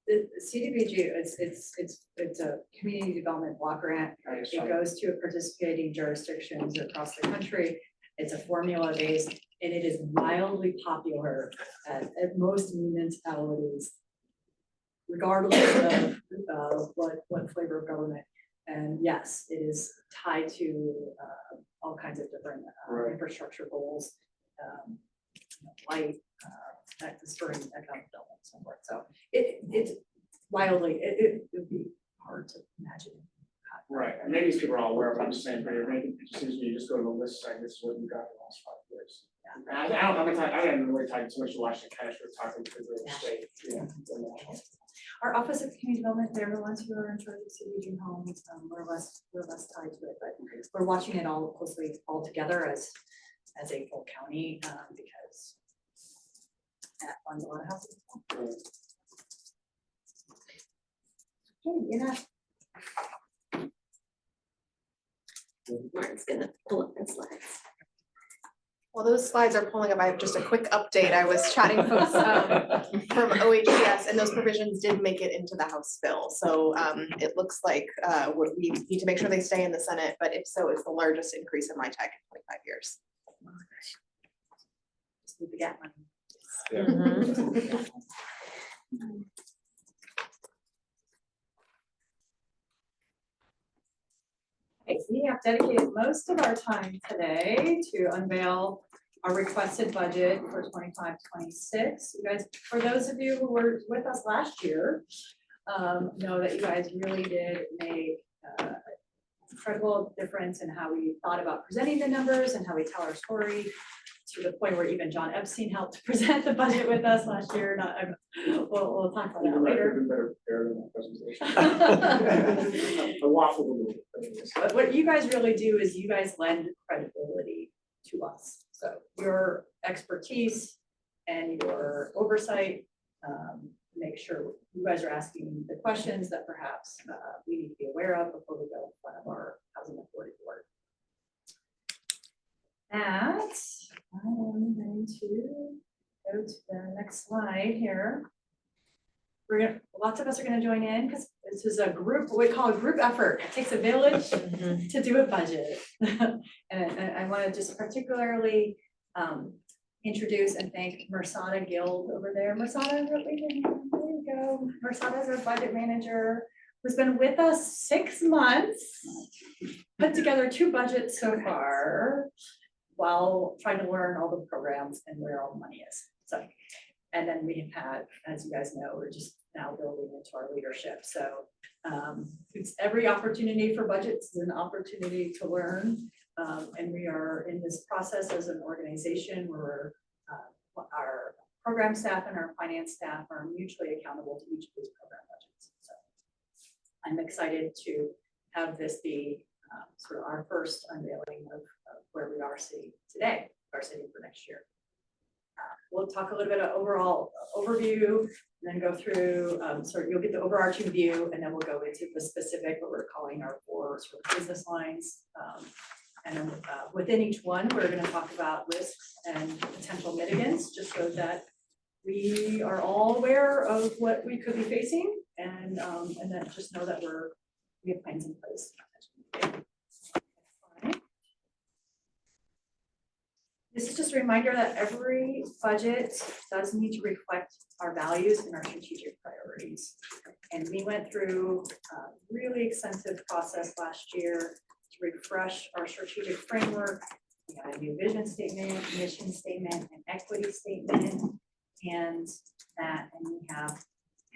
The CDBG, it's a community development block grant. It goes to participating jurisdictions across the country. It's a formula based, and it is wildly popular at most municipalities, regardless of what flavor of government. And yes, it is tied to all kinds of different infrastructure goals, light, spurring economic development, and so forth. So it's wildly, it would be hard to imagine. Right, and maybe these people are all aware of it, I'm just saying, but it seems to me you just go to the list saying this is what you got in the last 5 years. Yeah. I haven't really talked too much to Washington County, we're talking to the state. Yeah. Our Office of Community Development, they're the ones who are in charge of CDBG homes. We're less tied to it, but we're watching it all closely all together as a full county because that funds a lot of houses. Okay, Martin's gonna pull up the slides. While those slides are pulling up, I have just a quick update. I was chatting folks from OHS, and those provisions did make it into the House bill. So it looks like we need to make sure they stay in the Senate, but if so, it's the largest increase in my tech in 25 years. just need to get money. Yeah. Okay, we have dedicated most of our time today to unveil our requested budget for 25-26. You guys, for those of you who were with us last year, know that you guys really did make incredible difference in how we thought about presenting the numbers and how we tell our story, to the point where even John Epstein helped present the budget with us last year. We'll talk about that later. Better prepared in that presentation. A waffle a little bit. But what you guys really do is you guys lend credibility to us. So your expertise and your oversight make sure you guys are asking the questions that perhaps we need to be aware of before we go in front of our housing authority board. That I'm going to go to the next slide here. Lots of us are going to join in because this is a group, what we call a group effort. It takes a village to do a budget. and I want to just particularly introduce and thank Mersada Guild over there. Mersada, there you go. Mersada is our budget manager who's been with us 6 months, put together 2 budgets so far, while trying to learn all the programs and where all the money is. So, and then we have had, as you guys know, we're just now building into our leadership. So it's every opportunity for budgets is an opportunity to learn. And we are in this process as an organization where our program staff and our finance staff are mutually accountable to each of these program budgets. So I'm excited to have this be sort of our first unveiling of where we are sitting today, our city for next year. We'll talk a little bit of overall overview, and then go through, sort of you'll get the overarching view, and then we'll go into the specific, what we're calling our 4 sort of business lines. And then within each one, we're going to talk about risks and potential mitigants, just so that we are all aware of what we could be facing, and then just know that we have plans in place. This is just a reminder that every budget does need to reflect our values and our strategic priorities. And we went through a really extensive process last year to refresh our strategic framework. We had a new vision statement, mission statement, and equity statement, and we have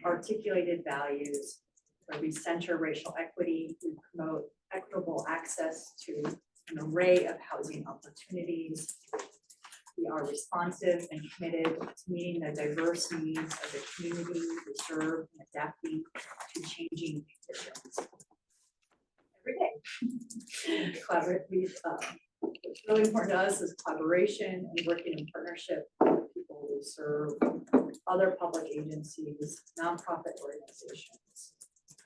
articulated values where we center racial equity, we promote equitable access to an array of housing opportunities. We are responsive and committed to meeting the diverse needs of the community we serve and adapting to changing conditions. Every day. What's really important to us is collaboration and working in partnership with people we serve, other public agencies, nonprofit organizations,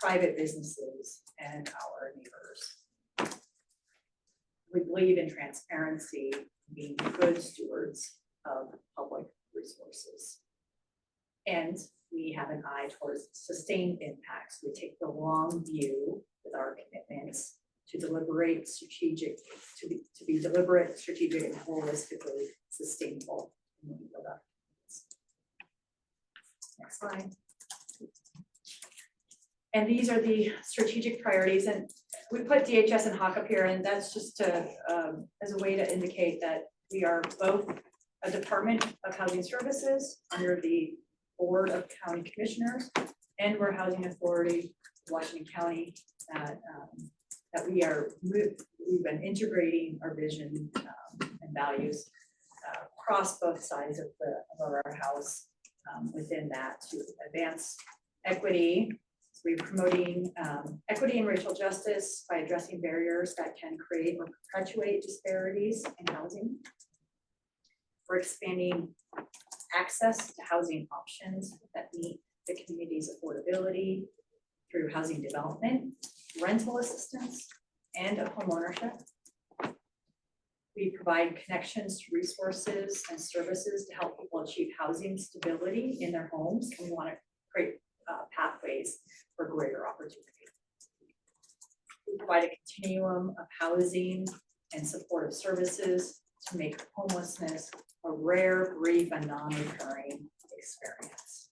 private businesses, and our neighbors. We believe in transparency, being good stewards of public resources. And we have an eye towards sustained impacts. We take the long view with our commitments to deliberate strategic, to be deliberate, strategic, and holistically sustainable. Next slide. And these are the strategic priorities, and we put DHS and HAWK up here, and that's just to, as a way to indicate that we are both a Department of Housing Services under the Board of County Commissioners, and we're Housing Authority, Washington County, that we've been integrating our vision and values across both sides of our house within that to advance equity. We're promoting equity and racial justice by addressing barriers that can create or perpetuate disparities in housing. We're expanding access to housing options that meet the community's affordability through housing development, rental assistance, and homeownership. We provide connections to resources and services to help people achieve housing stability in their homes. And we want to create pathways for greater opportunity. We provide a continuum of housing and supportive services to make homelessness a rare, brief, and non-recurring experience.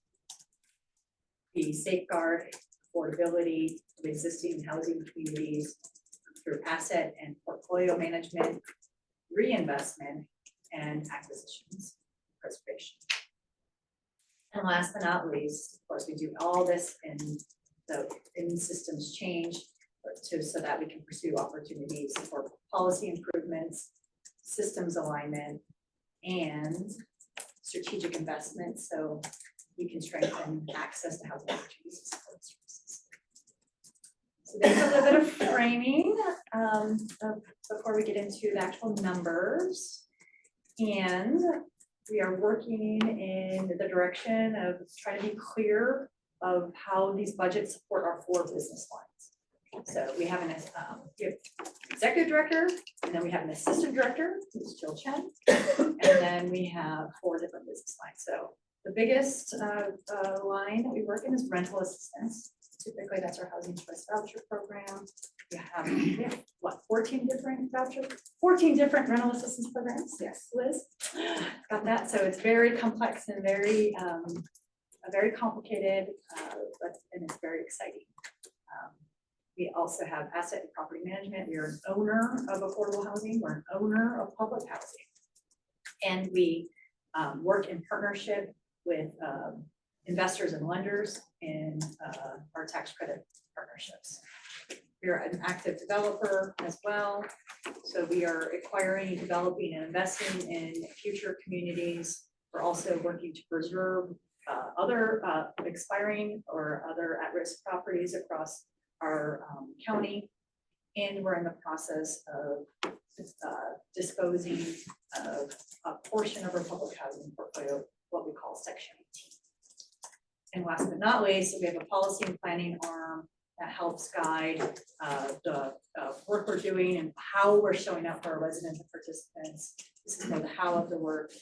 We safeguard affordability of existing housing communities through asset and portfolio management, reinvestment, and acquisitions, preservation. And last but not least, of course, we do all this in systems change so that we can pursue opportunities for policy improvements, systems alignment, and strategic investments so we can strengthen access to housing opportunities and support services. So there's a little bit of framing before we get into the actual numbers. And we are working in the direction of trying to be clear of how these budgets support our 4 business lines. So we have an executive director, and then we have an assistant director, who's Jill Chen, and then we have 4 different business lines. So the biggest line that we work in is rental assistance. Typically, that's our housing choice voucher program. We have what, 14 different rental assistance programs. Yes, Liz got that. So it's very complex and very complicated, and it's very exciting. We also have asset and property management. We are an owner of affordable housing. We're an owner of public housing, and we work in partnership with investors and lenders in our tax credit partnerships. We are an active developer as well. So we are acquiring, developing, and investing in future communities. We're also working to preserve other expiring or other at-risk properties across our county. And we're in the process of disposing of a portion of our public housing portfolio, what we call Section 18. And last but not least, we have a policy and planning arm that helps guide the work we're doing and how we're showing up for our residents and participants. This is more the how of the work,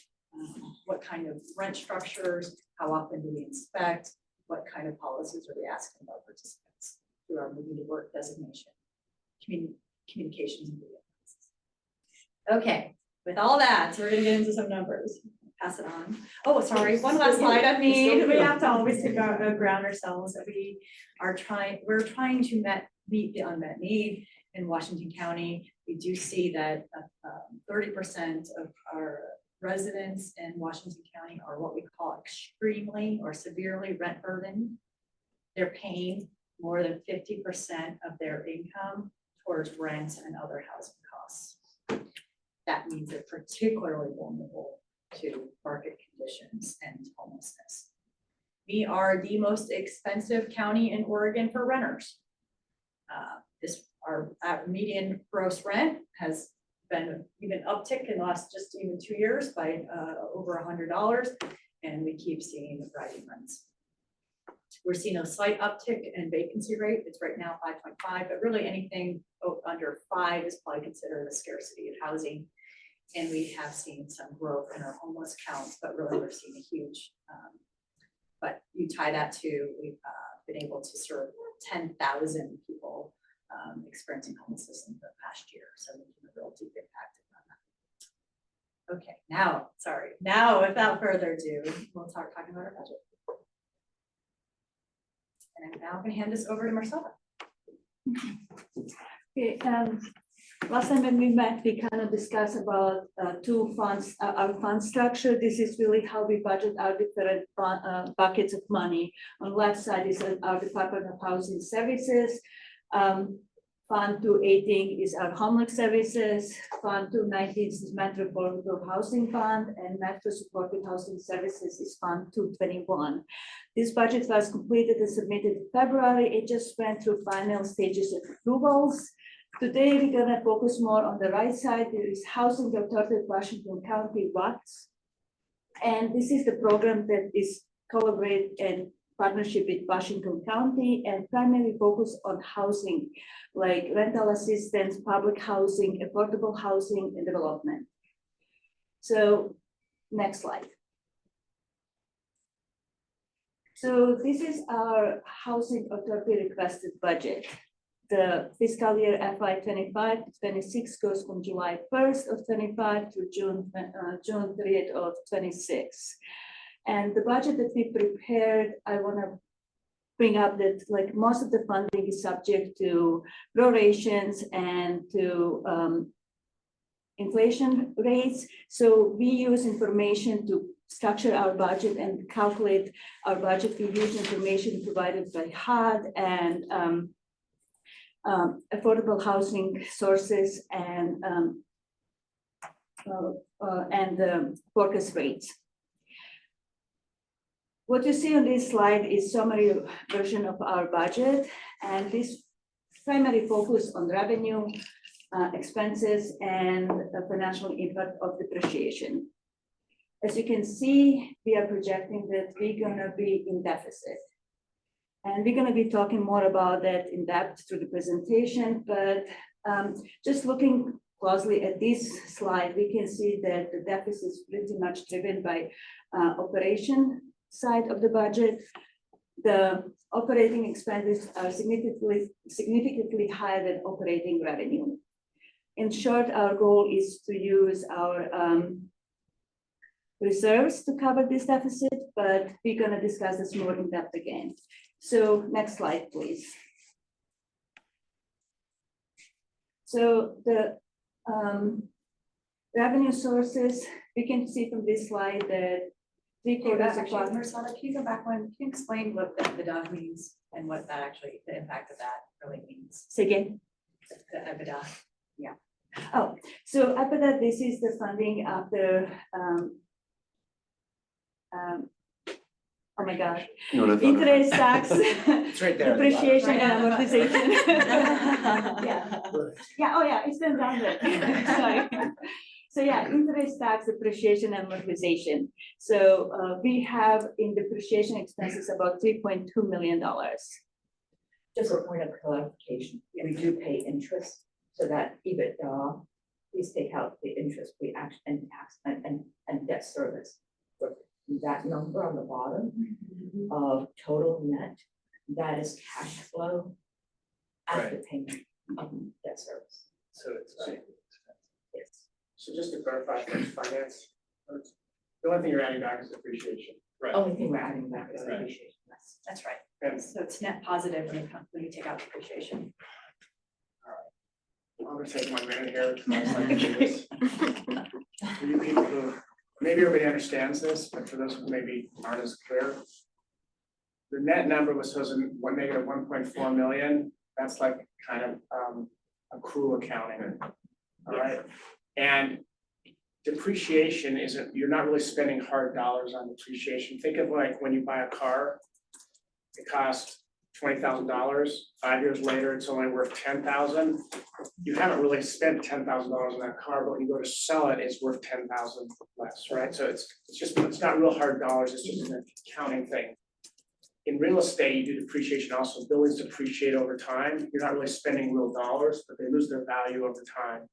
what kind of rent structures, how often do we inspect, what kind of policies are we asking of our participants through our moving to work designation, communications and video. Okay, with all that, we're gonna get into some numbers, pass it on. Oh, sorry, one last slide I need, we have to always ground ourselves, that we're trying to meet the unmet need in Washington County. We do see that 30% of our residents in Washington County are what we call extremely or severely rent burdened. They're paying more than 50% of their income towards rent and other housing costs. That means they're particularly vulnerable to market conditions and homelessness. We are the most expensive county in Oregon for renters. Our median gross rent has been even uptick in the last just even 2 years by over $100, and we keep seeing rising rents. We're seeing a slight uptick in vacancy rate. It's right now 5.5, but really anything under 5 is probably considered a scarcity of housing. And we have seen some growth in our homeless counts, but really we're seeing a huge, but you tie that to, we've been able to serve 10,000 people experiencing homelessness in the past year. So making a real deep impact on that. Okay, now without further ado, we'll start talking about our budget. And I'm now gonna hand this over to Marcella. Okay, last time when we met, we kind of discussed about two funds, our fund structure. This is really how we budget our different buckets of money. On the left side is our Department of Housing Services. Fund 218 is our homeless services. Fund 219 is Metro Affordable Housing Fund, and Metro Supported Housing Services is Fund 221. This budget was completed and submitted in February. It just went through final stages of approvals. Today, we're gonna focus more on the right side. There is Housing Authority of Washington County, WACS. And this is the program that is collaborated in partnership with Washington County and primarily focus on housing, like rental assistance, public housing, affordable housing, and development. So next slide. So this is our Housing Authority requested budget. The fiscal year FY 25-26 goes from July 1st of 25 to June 30th of 26. And the budget that we prepared, I want to bring up that like most of the funding is subject to prorations and to inflation rates. So we use information to structure our budget and calculate our budget. We use information provided by HUD and affordable housing sources and focus rates. What you see on this slide is summary version of our budget, and this primary focus on revenue, expenses, and the financial impact of depreciation. As you can see, we are projecting that we're gonna be in deficit. And we're gonna be talking more about that in depth through the presentation, but just looking closely at this slide, we can see that the deficit is pretty much driven by operation side of the budget. The operating expenses are significantly higher than operating revenue. In short, our goal is to use our reserves to cover this deficit, but we're gonna discuss this more in depth again. So next slide, please. So the revenue sources, we can see from this slide that Marcella, can you go back one? Can you explain what the EBITDA means and what that actually, the impact of that really means? Say again. The EBITDA. Yeah. Oh, so after that, this is the funding after, oh my God, interest, tax, right there. depreciation, Right and on the button. amortization. Yeah, oh yeah, it's been done with. Sorry. So yeah, interest, tax, depreciation, and amortization. So we have in depreciation expenses about $3.2 million. Just a point of clarification, we do pay interest, so that EBITDA, please take out the interest we actually, and tax and debt service. But that number on the bottom of total net, that is cash flow after payment of debt service. So it's. Yes. So just to clarify, for finance, the only thing you're adding back is depreciation. Right. Only thing we're adding back is Right. depreciation. That's right. And So it's net positive when you take out depreciation. I'm gonna take 1 minute here. For you people who, maybe everybody understands this, but for those who maybe aren't as clear. The net number was supposed to be negative 1.4 million. That's like kind of accrual accounting. All right, and depreciation isn't, you're not really spending hard dollars on depreciation. Think of like when you buy a car, it costs $20,000. 5 years later, it's only worth $10,000. You haven't really spent $10,000 on that car, but when you go to sell it, it's worth $10,000 less, right? So it's not real hard dollars. It's just an accounting thing. In real estate, you do depreciation also. Buildings depreciate over time. You're not really spending real dollars, but they lose their value over time.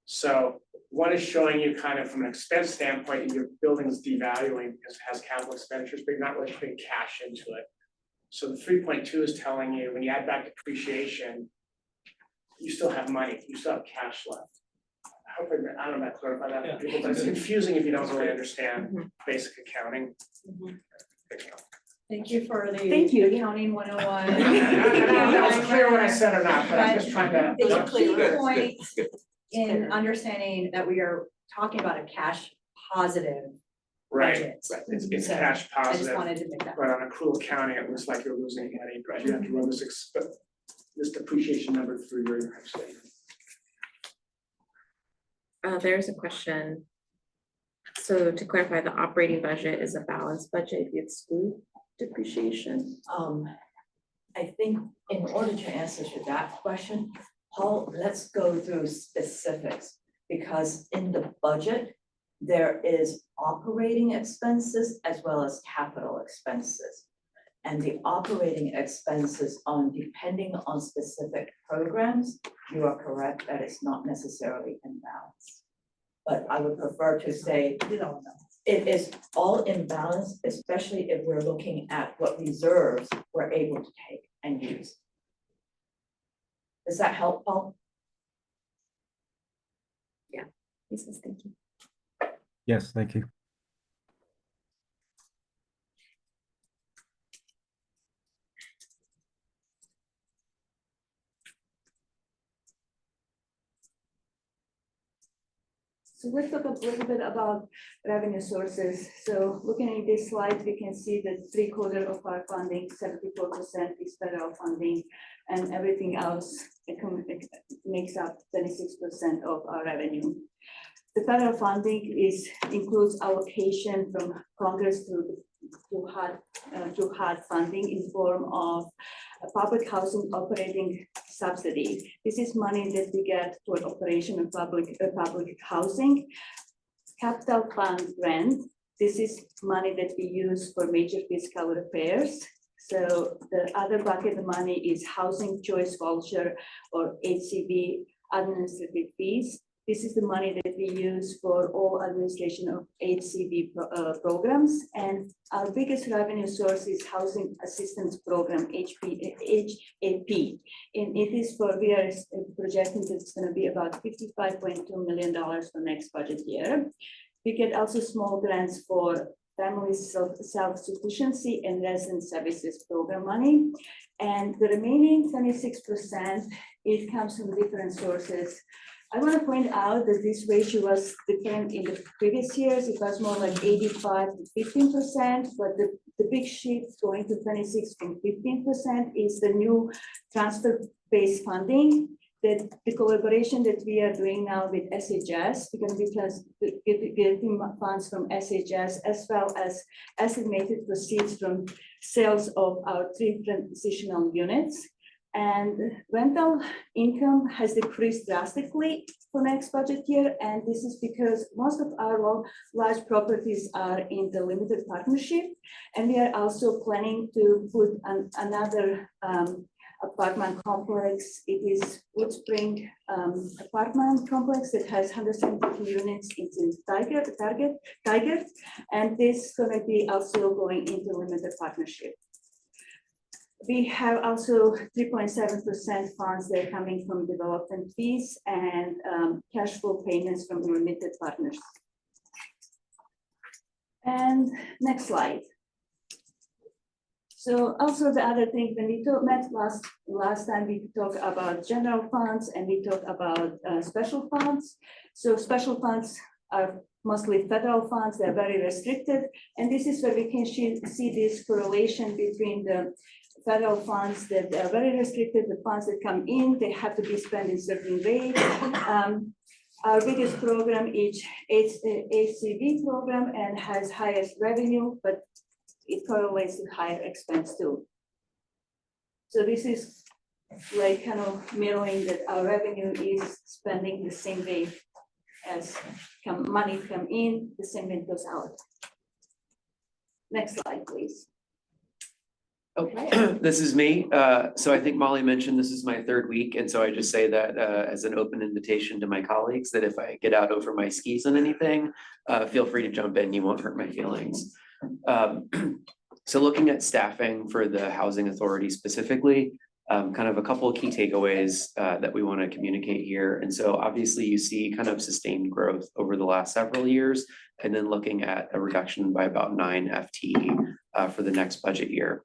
So one is showing you kind of from an expense standpoint, your building's devaluing because it has capital expenditures, but you're not really putting cash into it. So the 3.2 is telling you when you add back depreciation, you still have money, you still have cash left. I hope I don't know if I clarified that for people, but it's confusing if you don't really understand basic accounting. Thank you for the. Thank you. Accounting 101. That was clear what I said or not, but I'm just trying to. The key Clear. point in Clear. understanding that we are talking about a cash positive Right, budget. right, it's So, cash I just positive, wanted to make that. but on accrual accounting, it looks like you're losing money, right? You have to run this depreciation number through your income statement. There's a question. So to clarify, the operating budget is a balanced budget if you exclude depreciation. I think in order to answer to that question, Paul, let's go through specifics. Because in the budget, there is operating expenses as well as capital expenses. And the operating expenses depending on specific programs, you are correct that it's not necessarily in balance. But I would prefer to say, it is all in balance, especially if we're looking at what reserves we're able to take and use. Does that help, Paul? He says, thank you. Yes, thank you. So let's talk a little bit about revenue sources. So looking at this slide, we can see that 3/4 of our funding, 74% is federal funding, and everything else it makes up 26% of our revenue. The federal funding includes allocation from Congress to HUD funding in form of a public housing operating subsidy. This is money that we get for operation of public housing. Capital fund grant. This is money that we use for major fiscal repairs. So the other bucket of money is housing choice voucher or HCV administrative fees. This is the money that we use for all administration of HCV programs. And our biggest revenue source is Housing Assistance Program, HAP. And it is we are projecting that it's going to be about $55.2 million for next budget year. We get also small grants for family self-sufficiency and resident services program money. And the remaining 26%, it comes from different sources. I want to point out that this ratio was different in the previous years. It was more like 85 to 15%, but the big shift going to 26 from 15% is the new transfer-based funding. That the collaboration that we are doing now with SHS, we're going to be getting funds from SHS as well as estimated proceeds from sales of our 3 transitional units. And rental income has decreased drastically for next budget year. And this is because most of our large properties are in the limited partnership. And we are also planning to put another apartment complex. It is Wood Spring apartment complex that has 170 units. It's in Tigard. And this is going to be also going into limited partnership. We have also 3.7% funds that are coming from development fees and cash flow payments from remitted partners. And next slide. So also the other thing, when we met last time, we talked about general funds and we talked about special funds. So special funds are mostly federal funds, they're very restricted. And this is where we can see this correlation between the federal funds that are very restricted, the funds that come in, they have to be spent in certain way. Our biggest program is ACV program and has highest revenue, but it correlates with higher expense too. So this is like kind of mirroring that our revenue is spending the same way as money come in, the same way it goes out. Next slide, please. Oh, this is me. So I think Molly mentioned this is my third week. And so I just say that as an open invitation to my colleagues that if I get out over my skis on anything, feel free to jump in. You won't hurt my feelings. So looking at staffing for the Housing Authority specifically, kind of a couple of key takeaways that we want to communicate here. And so obviously you see kind of sustained growth over the last several years, and then looking at a reduction by about 9 FTE for the next budget year.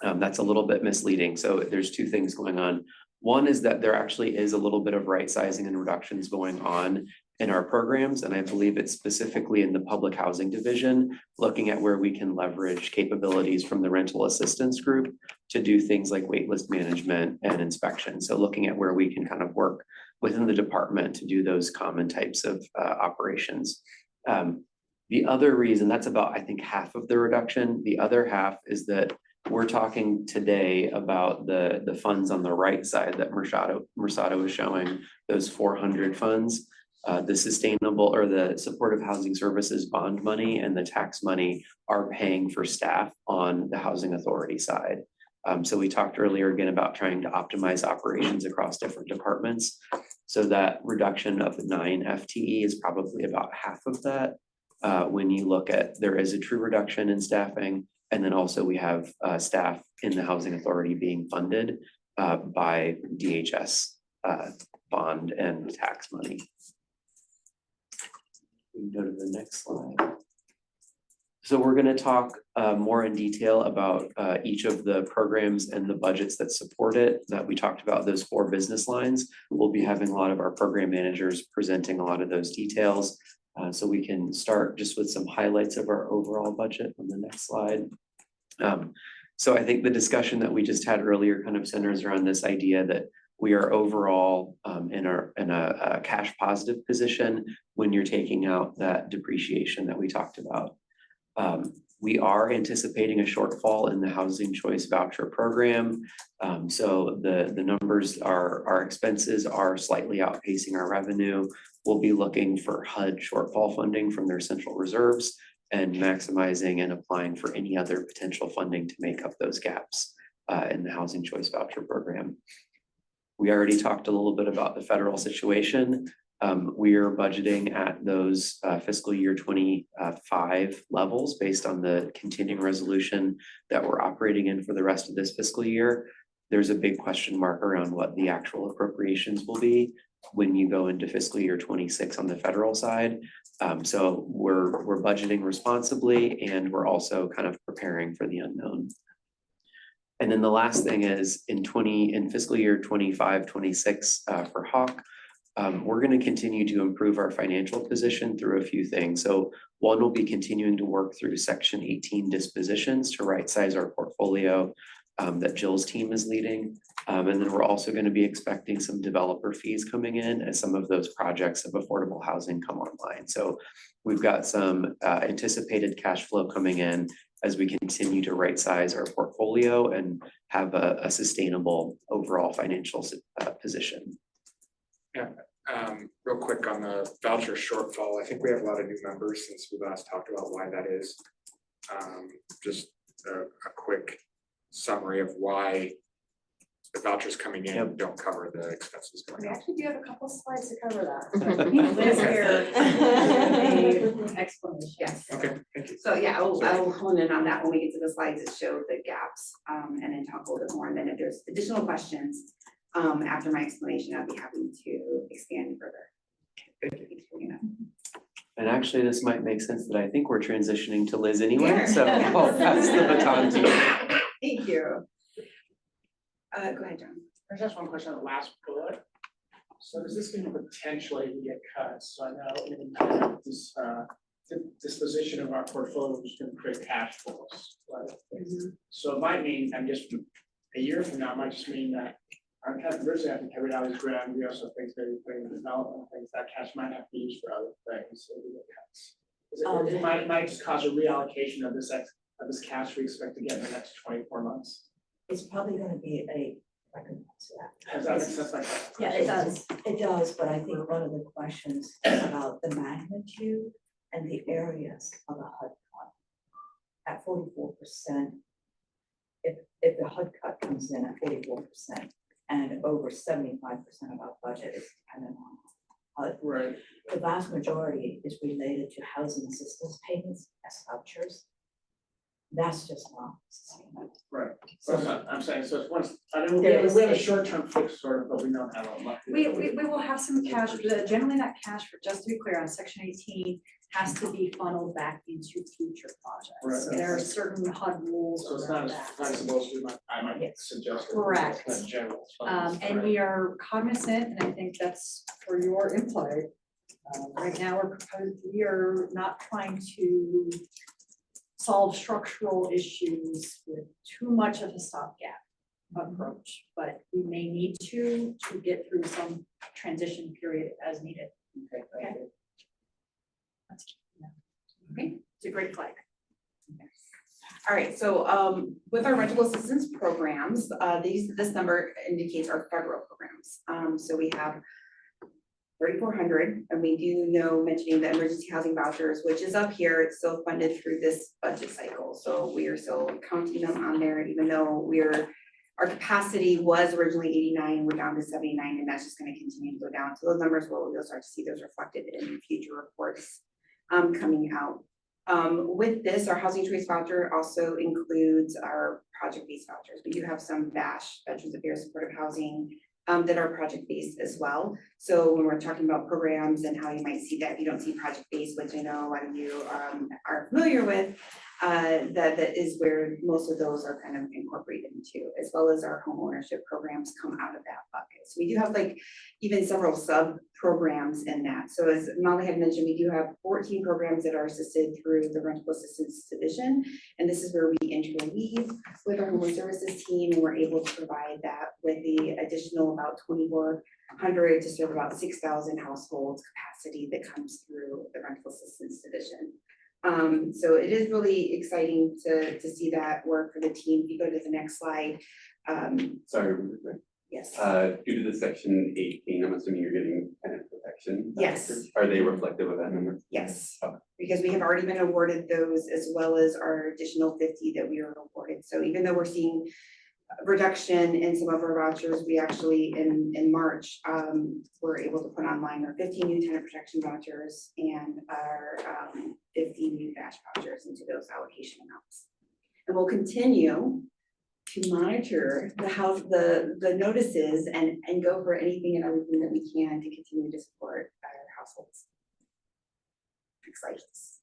That's a little bit misleading. So there's two things going on. One is that there actually is a little bit of right sizing and reductions going on in our programs. And I believe it's specifically in the public housing division, looking at where we can leverage capabilities from the rental assistance group to do things like waitlist management and inspection. So looking at where we can kind of work within the department to do those common types of operations. The other reason, that's about, I think, half of the reduction. The other half is that we're talking today about the funds on the right side that Mersado is showing, those 400 funds, the sustainable or the supportive housing services bond money and the tax money are paying for staff on the Housing Authority side. So we talked earlier again about trying to optimize operations across different departments. So that reduction of 9 FTE is probably about half of that. When you look at, there is a true reduction in staffing. And then also we have staff in the Housing Authority being funded by DHS bond and tax money. We can go to the next slide. So we're going to talk more in detail about each of the programs and the budgets that support it, that we talked about those 4 business lines. We'll be having a lot of our program managers presenting a lot of those details. So we can start just with some highlights of our overall budget on the next slide. So I think the discussion that we just had earlier kind of centers around this idea that we are overall in a cash positive position when you're taking out that depreciation that we talked about. We are anticipating a shortfall in the Housing Choice Voucher Program. So the numbers are, our expenses are slightly outpacing our revenue. We'll be looking for HUD shortfall funding from their central reserves and maximizing and applying for any other potential funding to make up those gaps in the Housing Choice Voucher Program. We already talked a little bit about the federal situation. We are budgeting at those fiscal year 25 levels based on the continuing resolution that we're operating in for the rest of this fiscal year. There's a big question mark around what the actual appropriations will be when you go into fiscal year 26 on the federal side. So we're budgeting responsibly, and we're also kind of preparing for the unknown. And then the last thing is in fiscal year 25-26 for Hawk, we're going to continue to improve our financial position through a few things. So one will be continuing to work through Section 18 dispositions to right size our portfolio that Jill's team is leading. And then we're also going to be expecting some developer fees coming in as some of those projects of affordable housing come online. So we've got some anticipated cash flow coming in as we continue to right size our portfolio and have a sustainable overall financial position. Yeah, real quick on the voucher shortfall, I think we have a lot of new members since we last talked about why that is. Just a quick summary of why the vouchers coming in don't cover the expenses going We out. actually do have a couple slides to cover that. Mhm. Liz here. A explanation. Yes. Okay, thank you. So yeah, I will we'll hone in on that when we get to the slides that show the gaps, and then talk a little bit more. And then if there's additional questions, after my explanation, I'd be happy to expand further. Thanks for bringing that. And actually, this might make sense that I think we're transitioning to Liz anyway, Sure. so I'll pass the baton to you. Thank you. Go ahead, John. There's just one question on the last bullet. So is this going to potentially get cut? So I know in this disposition of our portfolio is going to create cash flows, right? So it might mean, I'm just a year from now, it might just mean that our capital originally, I think every now is grand, we also think that bring development things, that cash might have to be used for other things, so we get cuts. It might just cause a reallocation of this cash we expect to get in the next 24 months. It's probably gonna be I can answer that. Does that make sense like that? Yeah, it does. It does, but I think one of the questions is about the magnitude and the areas of a HUD cut. At 44%, if the HUD cut comes in at 44%, and over 75% of our budget is dependent on HUD. Right. The vast majority is related to housing assistance payments as vouchers. That's just not sustainable. Right, so I'm saying, so it's once, I know we have a short-term fix sort of, but we don't have a lot. We will have some cash, generally that cash, for just to be clear, on section 18 has to be funneled back into future projects. Right. So there are certain HUD rules So it's around not as that. flexible as I might suggest. Correct. It's general. And we are cognizant, and I think that's for your input. Right now, we are not trying to solve structural issues with too much of a stopgap approach, but we may need to get through some transition period as needed. Okay. Okay, it's a great flag. All right, so with our rental assistance programs, this number indicates our federal programs. So we have 3,400, and we do know, mentioning the emergency housing vouchers, which is up here, it's still funded through this budget cycle. So we are still counting them on there, even though our capacity was originally 89, we're down to 79, and that's just going to continue to go down. So those numbers you'll start to see those reflected in future reports coming out. With this, our housing choice voucher also includes our project-based vouchers. We do have some VASH, Veterans Affairs Supportive Housing, that are project-based as well. So when we're talking about programs and how you might see that, if you don't see project-based, which I know a lot of you are familiar with, that is where most of those are kind of incorporated into, as well as our home ownership programs come out of that bucket. So we do have like even several sub-programs in that. So as Molly had mentioned, we do have 14 programs that are assisted through the rental assistance division. And this is where we interweave with our home services team, and we're able to provide that with the additional about 2,400 to serve about 6,000 households capacity that comes through the rental assistance division. So it is really exciting to see that work for the team. If you go to the next slide. Sorry, really quick. Yes. Due to the section 18, I'm assuming you're getting tenant protection. Yes. Are they reflective of that number? Yes, because we have already been awarded those, as well as our additional 50 that we were awarded. So even though we're seeing a reduction in some of our vouchers, we actually in March were able to put online our 15 new tenant protection vouchers and our 50 new VASH vouchers into those allocation amounts. And we'll continue to monitor the notices and go for anything and everything that we can to continue to support our households. Next slide, please.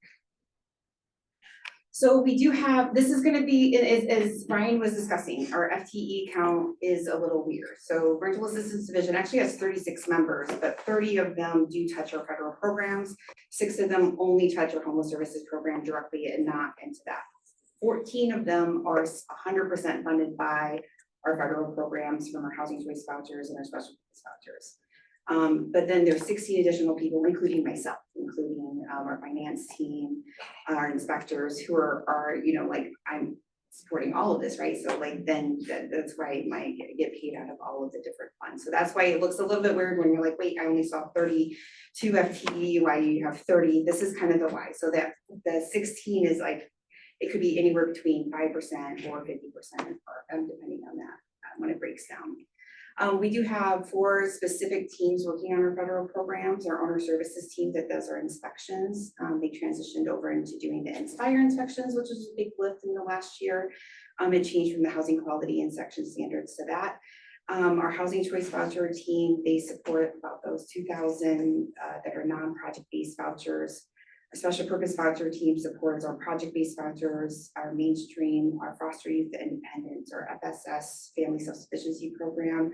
So we do have, this is going to be, as Ryan was discussing, our FTE count is a little weird. So rental assistance division actually has 36 members, but 30 of them do touch our federal programs. 6 of them only touch our homeless services program directly and not into that. 14 of them are 100% funded by our federal programs from our housing choice vouchers and our special purpose vouchers. But then there's 16 additional people, including myself, including our finance team, our inspectors, who are like, I'm supporting all of this, right? So like then that's why I might get paid out of all of the different funds. So that's why it looks a little bit weird when you're like, wait, I only saw 32 FTE, why you have 30? This is kind of the why. So that the 16 is like, it could be anywhere between 5% or 50%, or depending on that when it breaks down. We do have 4 specific teams working on our federal programs, our owner services team that does our inspections. They transitioned over into doing the Inspire inspections, which is a big lift in the last year. It changed from the housing quality and section standards to that. Our housing choice voucher team, they support about those 2,000 that are non-project based vouchers. Our special purpose voucher team supports our project-based vouchers, our mainstream, our foster youth independence, our FSS, family self-sufficiency program,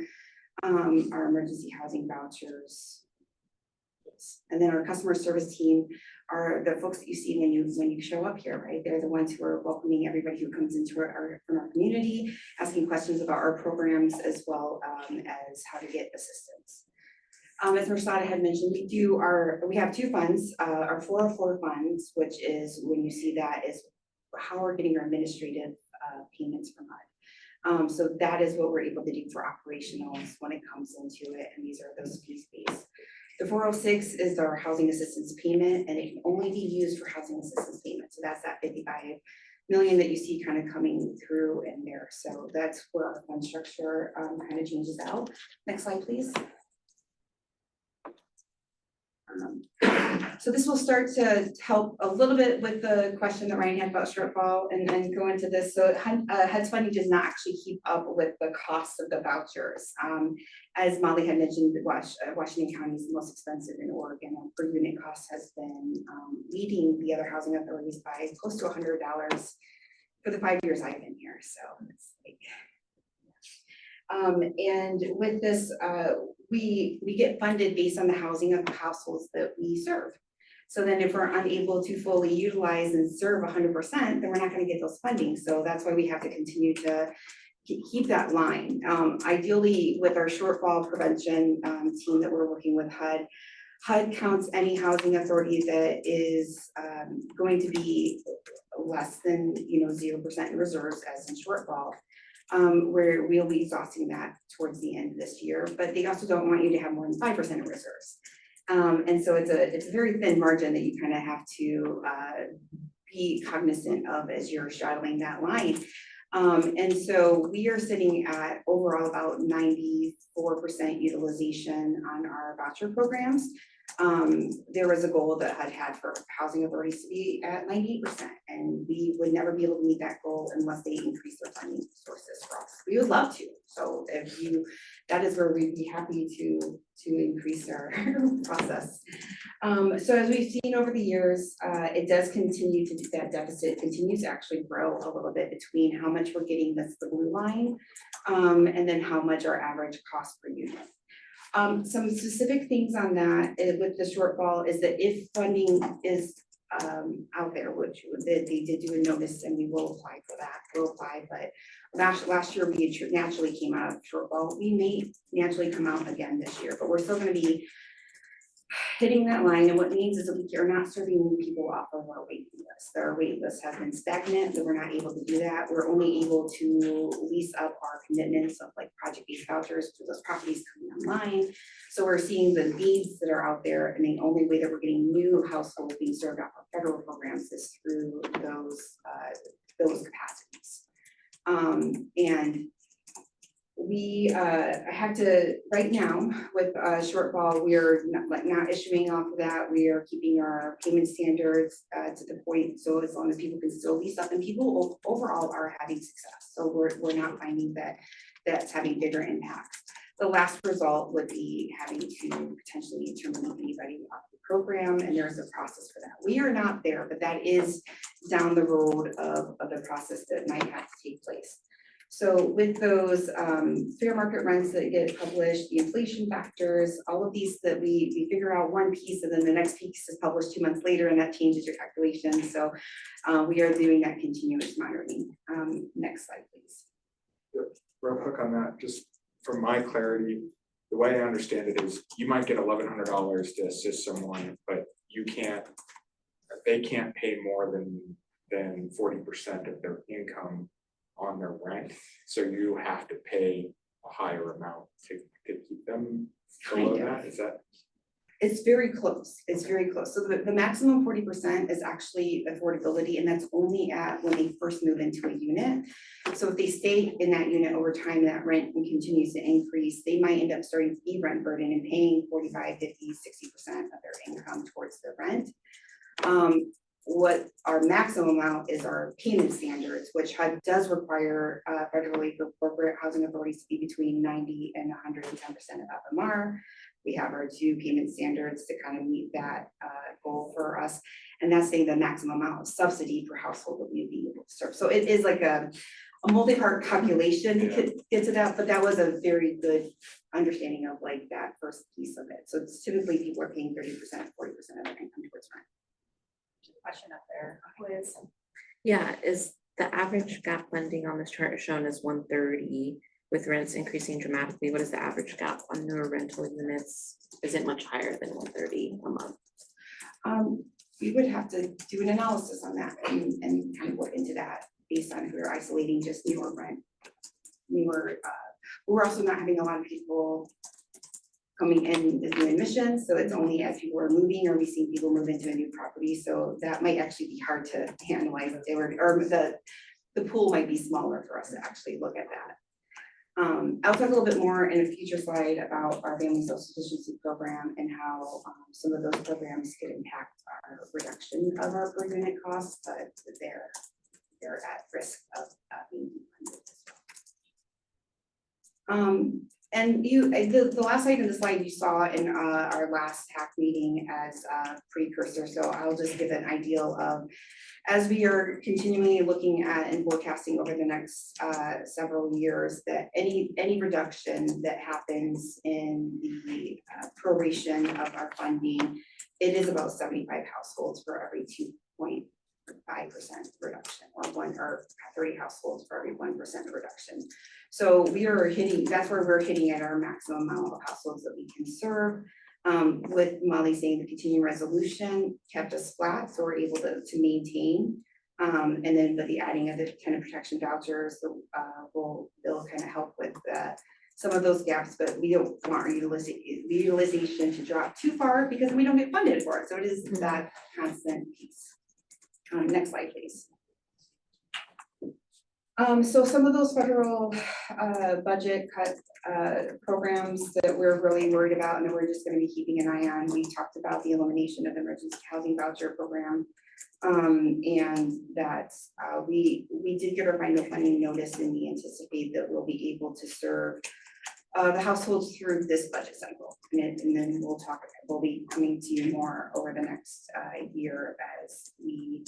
our emergency housing vouchers. Yes. And then our customer service team are the folks that you see when you show up here, right? They're the ones who are welcoming everybody who comes into from our community, asking questions about our programs as well as how to get assistance. As Mirsada had mentioned, we have 2 funds, our 404 funds, which is when you see that is how we're getting our administrative payments from HUD. So that is what we're able to do for operationals when it comes into it, and these are those fees-based. The 406 is our housing assistance payment, and it can only be used for housing assistance payment. So that's that 55 million that you see kind of coming through in there. So that's where our fund structure kind of changes out. Next slide, please. So this will start to help a little bit with the question that Ryan had about shortfall and then go into this. So HUD's funding does not actually keep up with the cost of the vouchers. As Molly had mentioned, Washington County is the most expensive in Oregon. Our per unit cost has been leading the other housing authorities by close to $100 for the 5 years I've been here. So it's like, and with this, we get funded based on the housing of the households that we serve. So then if we're unable to fully utilize and serve 100%, then we're not going to get those funding. So that's why we have to continue to keep that line. Ideally, with our shortfall prevention team that we're working with HUD counts any housing authority that is going to be less than 0% in reserves as in shortfall. Where we'll be exhausting that towards the end of this year, but they also don't want you to have more than 5% in reserves. And so it's a very thin margin that you kind of have to be cognizant of as you're straddling that line. And so we are sitting at overall about 94% utilization on our voucher programs. There was a goal that HUD had for housing authorities to be at 98%, and we would never be able to meet that goal unless they increase their funding sources for us. We would love to. So that is where we'd be happy to increase our process. So as we've seen over the years, it does continue to, that deficit continues to actually grow a little bit between how much we're getting, that's the blue line, and then how much our average cost per unit. Some specific things on that with the shortfall is that if funding is out there, which they did do a notice and we will apply for that, but last year we naturally came out of shortfall. We may naturally come out again this year, but we're still going to be hitting that line, and what it means is that we are not serving people off of our waiting list. Our wait list has been stagnant, so we're not able to do that. We're only able to lease up our commitments of like project-based vouchers to those properties coming online. So we're seeing the needs that are out there, and the only way that we're getting new households being served off of federal programs is through those capacities. And we have to, right now with shortfall, we are not issuing off of that. We are keeping our payment standards to the point, so as long as people can still lease up, and people overall are having success. So we're not finding that that's having bigger impacts. The last result would be having to potentially terminate anybody off the program, and there's a process for that. We are not there, but that is down the road of the process that might have to take place. So with those fair market rents that get published, the inflation factors, all of these that we figure out one piece and then the next piece is published 2 months later, and that changes your calculation. So we are doing that continuous monitoring. Next slide, please. Real quick on that, just for my clarity, the way I understand it is you might get $1,100 to assist someone, but they can't pay more than 40% of their income on their rent, so you have to pay a higher amount to keep them below that. Is that It's very close, it's very close. So the maximum 40% is actually affordability, and that's only at when they first move into a unit. So if they stay in that unit over time, that rent continues to increase, they might end up starting to be rent burden and paying 45, 50, 60% of their income towards the rent. What our maximum amount is our payment standards, which HUD does require federally for corporate housing authorities to be between 90 and 110% of FMR. We have our 2 payment standards to kind of meet that goal for us. And that's saying the maximum amount of subsidy per household that we'd be able to serve. So it is like a multi-part calculation to get to that, but that was a very good understanding of like that first piece of it. So it's typically people are paying 30%, 40% of their income towards rent. Question up there, Liz. Yeah, is the average gap funding on this chart shown as 130 with rents increasing dramatically? What is the average gap on newer rental units? Is it much higher than 130 a month? We would have to do an analysis on that and kind of look into that based on if we're isolating just newer rent. We're also not having a lot of people coming in as new admissions, so it's only as people are moving or we see people move into a new property, so that might actually be hard to analyze if they were, or the pool might be smaller for us to actually look at that. I'll talk a little bit more in a future slide about our family self-sufficiency program and how some of those programs could impact our reduction of our per unit costs, but they're at risk of being funded as well. And the last item in the slide you saw in our last TAC meeting as a precursor, so I'll just give an ideal of, as we are continually looking at and forecasting over the next several years, that any reduction that happens in the proration of our funding, it is about 75 households for every 2.5% reduction, or 30 households for every 1% reduction. So we are hitting, that's where we're hitting at our maximum amount of households that we can serve. With Molly saying the continuing resolution kept us flat, so we're able to maintain. And then with the adding of the tenant protection vouchers, they'll kind of help with some of those gaps, but we don't want our utilization to drop too far because we don't get funded for it. So it is that constant piece. Next slide, please. So some of those federal budget cut programs that we're really worried about and that we're just going to be keeping an eye on. We talked about the elimination of the emergency housing voucher program, and that we did get our final funding notice, and we anticipate that we'll be able to serve the households through this budget cycle, and then we'll be coming to you more over the next year as we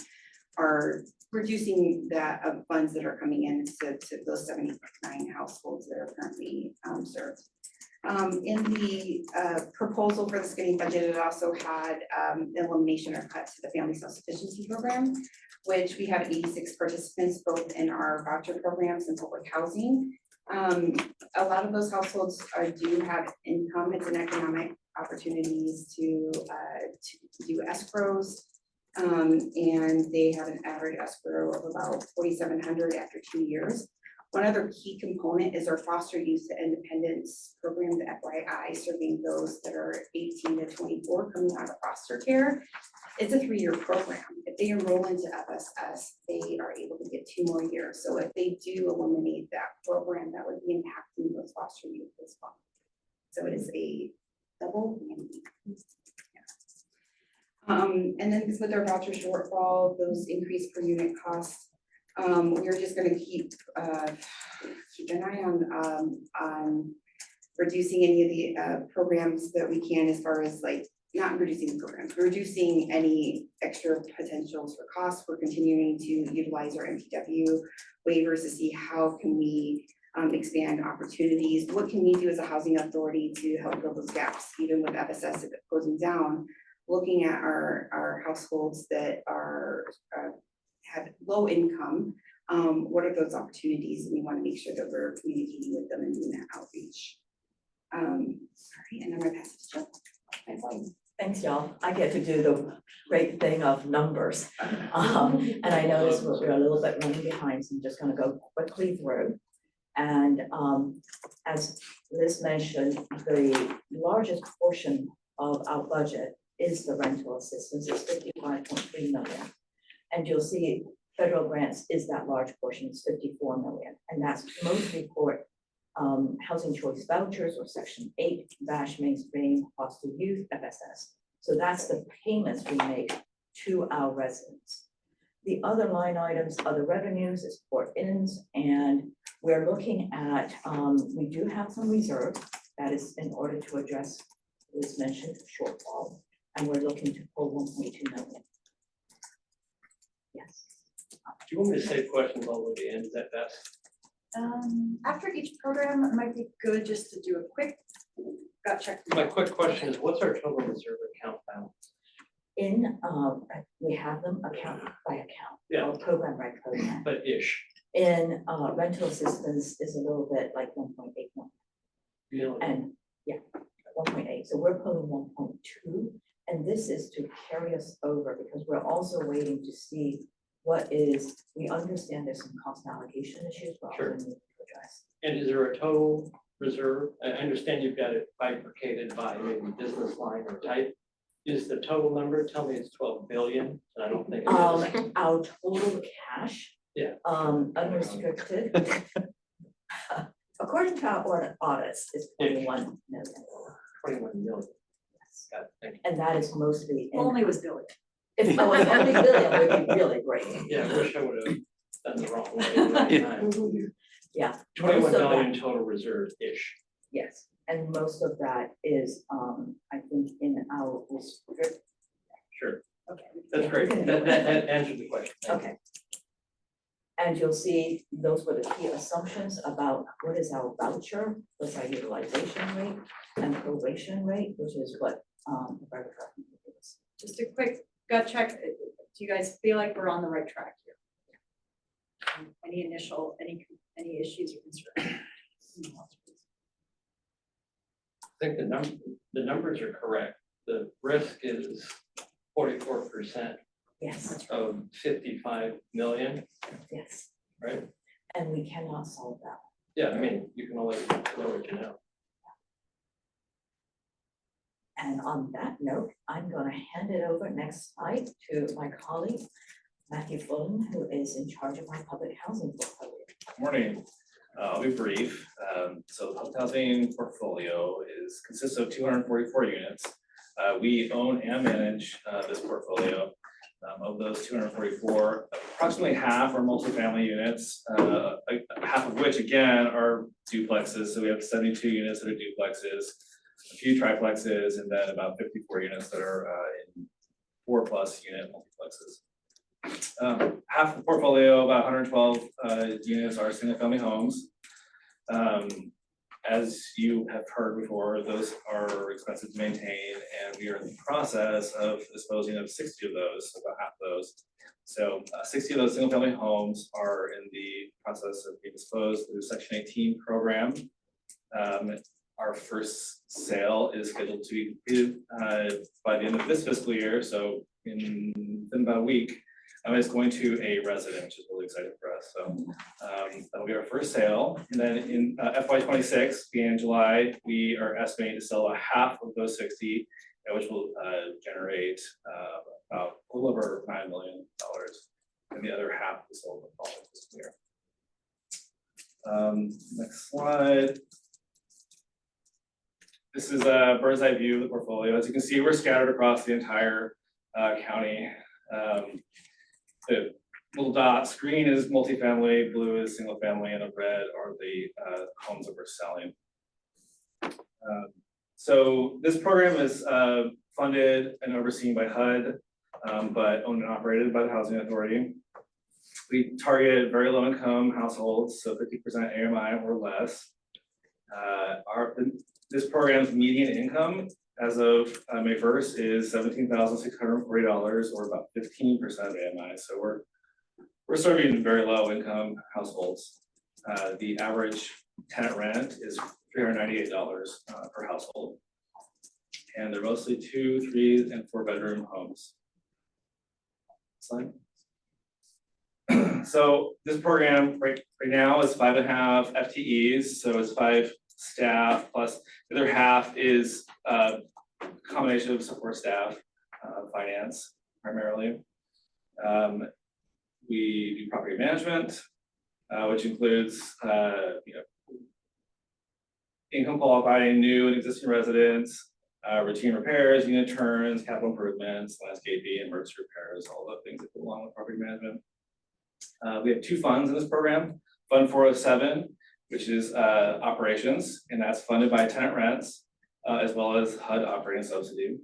are reducing that funds that are coming in to those 79 households that are currently served. In the proposal for the skinny budget, it also had elimination or cut to the family self-sufficiency program, which we have 86 participants both in our voucher programs and public housing. A lot of those households do have income. It's an economic opportunities to do escrows. And they have an average escrow of about $4,700 after 2 years. One other key component is our foster youth to independence program, the FYI, serving those that are 18 to 24 coming out of foster care. It's a 3-year program. If they enroll into FSS, they are able to get 2 more years. So if they do eliminate that program, that would be impacting those foster youth as well. So it is a double whammy. And then with our voucher shortfall, those increased per unit costs, we're just going to keep an eye on reducing any of the programs that we can, as far as like not reducing the programs, reducing any extra potentials for costs. We're continuing to utilize our MPW waivers to see how can we expand opportunities. What can we do as a housing authority to help fill those gaps, even with FSS if it's closing down? Looking at our households that have low income, what are those opportunities? And we want to make sure that we're communicating with them and doing that outreach. Sorry, and I'm gonna pass it to Jill. Thanks, y'all. I get to do the great thing of numbers. And I noticed we're a little bit running behind, so I'm just gonna go quickly through. And as Liz mentioned, the largest portion of our budget is the rental assistance, it's 55.3 million. And you'll see federal grants is that large portion, it's 54 million, and that's mostly for housing choice vouchers or Section 8, VASH, mainstream, hostel youth, FSS. So that's the payments we make to our residents. The other line items, other revenues is port ins, and we're looking at, we do have some reserve that is in order to address, was mentioned, shortfall, and we're looking to pull 1.2 million. Yes. Do you want me to save questions all the way to the end? Is that best? After each program, it might be good just to do a quick gut check. My quick question is, what's our total reserve account balance? In, we have them account by account, Yeah. or program by program. But ish. In, rental assistance is a little bit like 1.8 million. Really? And, yeah, 1.8, so we're pulling 1.2, and this is to carry us over, because we're also waiting to see what is, we understand there's some cost allocation issues, but Sure. also need to address. And is there a total reserve? I understand you've got it bifurcated by maybe business line or type. Is the total number, tell me it's 12 billion, and I don't think it is. Our total cash. Yeah. Unrestricted. According to our audits, is 21 million. 21 million. Got it, thank you. And that is mostly in. Only was billion. If only billion would be really great. Yeah, I wish I would have done the wrong way at the right time. Yeah. 21 most of that- million total reserve-ish. Yes, and most of that is, I think, in our restrict. Sure, Okay. that's great. That answered the question. Thank you. Okay. And you'll see, those were the key assumptions about what is our voucher, what's our utilization rate, and proration rate, which is what, the fire department is. Just a quick gut check. Do you guys feel like we're on the right track here? Any initial, any issues or concerns? I think the numbers are correct. The risk is 44% Yes, of 55 million, yes, right? and we cannot solve that. Yeah, I mean, you can always know what you know. And on that note, I'm gonna hand it over next slide to my colleague, Matthew Fulton, who is in charge of my public housing portfolio. Morning. I'll be brief. So the public housing portfolio consists of 244 units. We own and manage this portfolio. Of those 244, approximately half are multifamily units, half of which again are duplexes. So we have 72 units that are duplexes, a few triplexes, and then about 54 units that are in 4+ unit multiplexes. Half the portfolio, about 112 units, are single family homes. As you have heard before, those are expensive to maintain, and we are in the process of disposing of 60 of those, about half of those. So 60 of those single family homes are in the process of being disposed through the Section 18 program. Our first sale is scheduled to be completed by the end of this fiscal year, so in about a week. It's going to a resident, which is really exciting for us. So that'll be our first sale. And then in FY26, being July, we are estimating to sell a half of those 60, which will generate about a little over $9 million. And the other half is sold the following fiscal year. Next slide. This is a bird's eye view of the portfolio. As you can see, we're scattered across the entire county. The little dots, green is multifamily, blue is single family, and the red are the homes that we're selling. So this program is funded and overseen by HUD, but owned and operated by the Housing Authority. We target very low income households, so 50% AMI or less. This program's median income as of May 1st is $17,640, or about 15% of AMI. So we're serving very low income households. The average tenant rent is $398 per household. And they're mostly 2, 3, and 4 bedroom homes. Slide. So this program right now is 5.5 FTEs. So it's 5 staff plus the other half is combination of support staff, finance primarily. We do property management, which includes, income qualifying new and existing residents, routine repairs, unit turns, capital improvements, landscaping, emergency repairs, all the things that go along with property management. We have two funds in this program, Fund 407, which is operations, and that's funded by tenant rents, as well as HUD operating subsidy.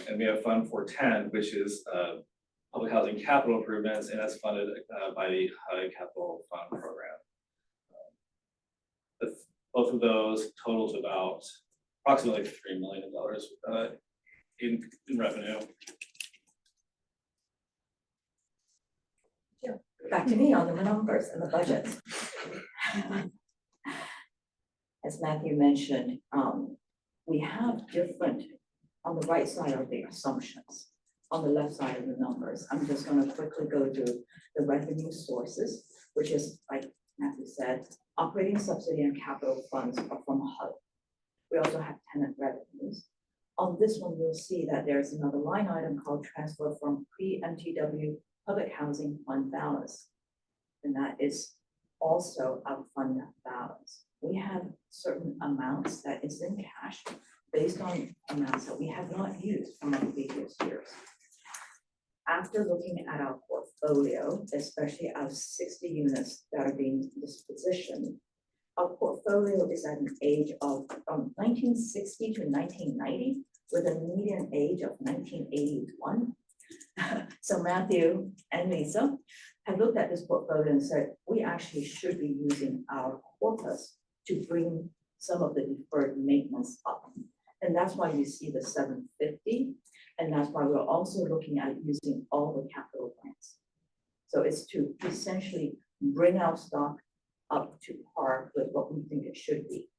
And we have Fund 410, which is public housing capital improvements, and that's funded by the HUD Capital Fund program. Both of those total to about approximately $3 million in revenue. Back to me on the numbers and the budgets. As Matthew mentioned, we have different, on the right side are the assumptions, on the left side of the numbers. I'm just going to quickly go through the revenue sources, which is, like Matthew said, operating subsidy and capital funds are from HUD. We also have tenant revenues. On this one, you'll see that there's another line item called transfer from pre-MTW public housing fund balance. And that is also our fund balance. We have certain amounts that is in cash based on amounts that we have not used from our previous years. After looking at our portfolio, especially our 60 units that are being dispositioned, our portfolio is at an age of from 1960 to 1990 with a median age of 1981. So Matthew and Lisa have looked at this portfolio and said, we actually should be using our corpus to bring some of the deferred maintenance up. And that's why you see the 750. And that's why we're also looking at using all the capital grants. So it's to essentially bring our stock up to par with what we think it should be.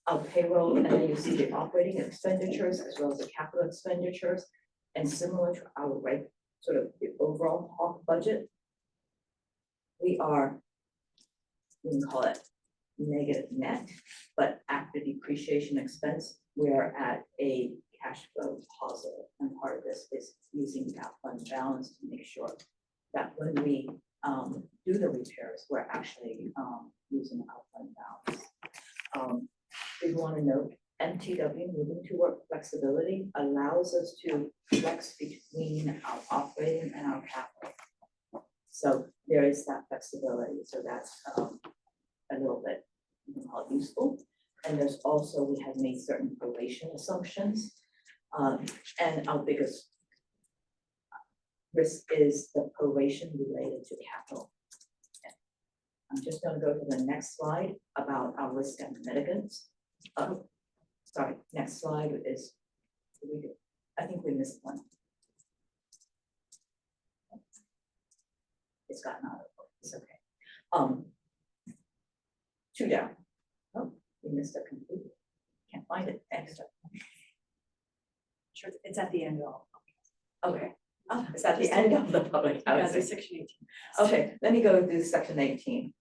Our payroll, and then you see the operating expenditures as well as the capital expenditures. And similar to our sort of the overall HAWK budget, we are, we can call it negative net, but after depreciation expense, we're at a cash flow positive. And part of this is using that fund balance to make sure that when we do the repairs, we're actually using our fund balance. We want to note MTW moving to work flexibility allows us to flex between our operating and our capital. So there is that flexibility. So that's a little bit, you can call it useful. And there's also, we have made certain proration assumptions. And our biggest risk is the proration related to capital. I'm just going to go to the next slide about our risk and mitigants. Sorry, next slide is, I think we missed one. It's gotten out of it, it's okay. Two down. Oh, we missed it completely. Can't find it, extra. Sure, it's at the end of. Okay, it's at the end of the public Yeah, housing. the section 18. Okay, let me go to section 18.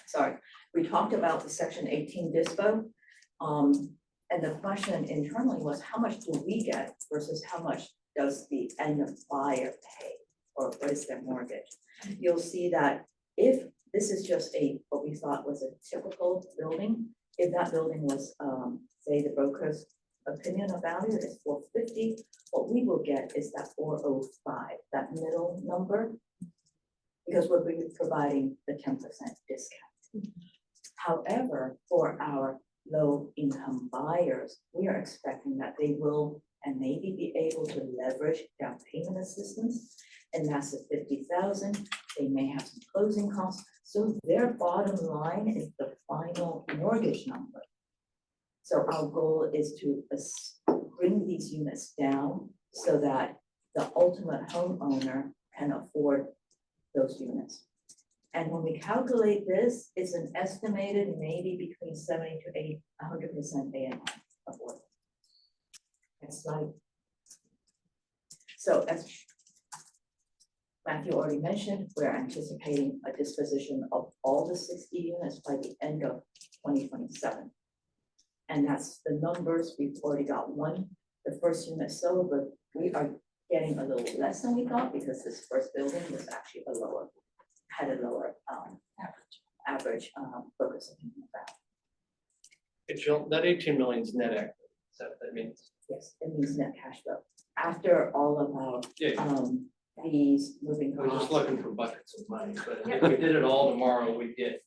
Sorry, we talked about the section 18 dispo. And the question internally was how much do we get versus how much does the end buyer pay, or what is their mortgage? You'll see that if this is just what we thought was a typical building, if that building was, say, the broker's opinion of value is 450, what we will get is that 405, that middle number, because we're providing the 10% discount. However, for our low income buyers, we are expecting that they will and maybe be able to leverage down payment assistance, and that's at 50,000. They may have some closing costs. So their bottom line is the final mortgage number. So our goal is to bring these units down so that the ultimate homeowner can afford those units. And when we calculate this, it's an estimated maybe between 70 to 80, 100% AMI affordable. Next slide. So as Matthew already mentioned, we're anticipating a disposition of all the 60 units by the end of 2027. And that's the numbers, we've already got one, the first unit sold, but we are getting a little less than we thought because this first building was actually had a lower average focus of that. Hey, Jill, that 18 million is net equity, is that what that means? Yes, it means net cash flow. After all of our fees, moving I was just costs. looking for buckets of money, but if we did it all tomorrow, we'd get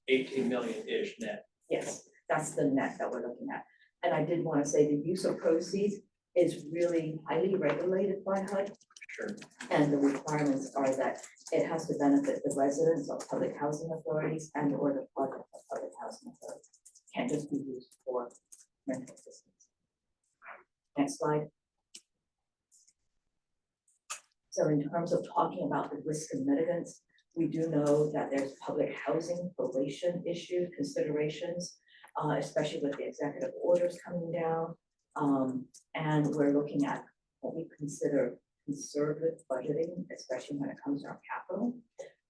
18 million-ish net. Yes, that's the net that we're looking at. And I did want to say the use of proceeds is really highly regulated by HUD. Sure. And the requirements are that it has to benefit the residents of public housing authorities and or the project of public housing authorities. Can't just be used for rental assistance. Next slide. So in terms of talking about the risk and mitigants, we do know that there's public housing probation issue considerations, especially with the executive orders coming down. And we're looking at what we consider conservative budgeting, especially when it comes to our capital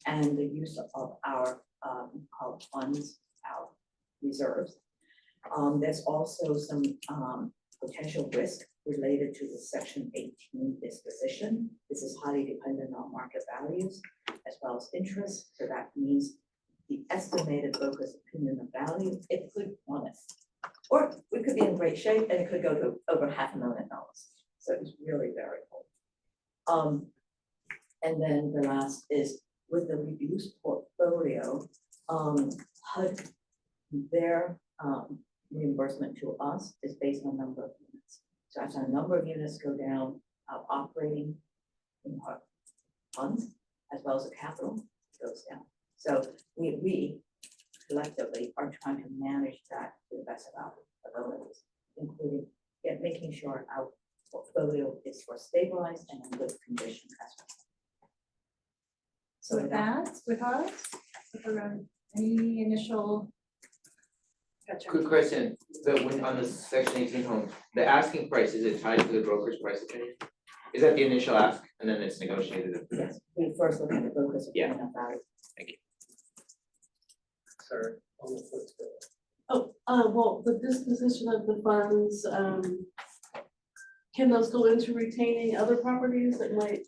and the use of our called funds, our reserves. There's also some potential risk related to the Section 18 disposition. This is highly dependent on market values as well as interest. So that means the estimated focus opinion of value, it could plummet. Or we could be in great shape and it could go to over $500,000. So it's really variable. And then the last is with the reduced portfolio, HUD, their reimbursement to us is based on number of units. So as our number of units go down, our operating funds as well as the capital goes down. So we collectively are trying to manage that to the best of our abilities, including making sure our portfolio is for stabilized and in good condition as well. So with that, with us, any initial? Gotcha. Quick question, so when on the Section 18 homes, the asking price, is it tied to the broker's price opinion? Is that the initial ask and then it's negotiated? Yes, we first look at the focus of value. Thank you. Sorry. On the foot. Well, the disposition of the funds, can those go into retaining other properties that might?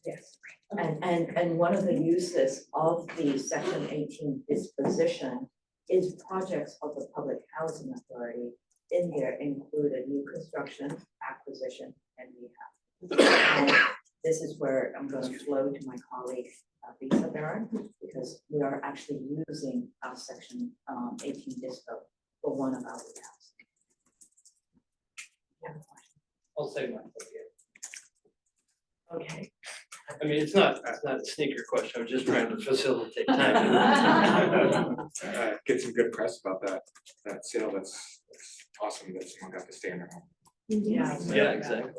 Yes, and one of the uses of the Section 18 disposition is projects of the Public Housing Authority. In there included new construction, acquisition, and rehab. And this is where I'm going to flow to my colleague, Lisa Barron, because we are actually using our Section 18 dispo for one of our rehabs. I'll say mine. Okay. I mean, it's not a sneaker question, I was just trying to facilitate time. Get some good press about that sale, that's awesome that someone got to stay in their home. Yeah. Yeah, exactly.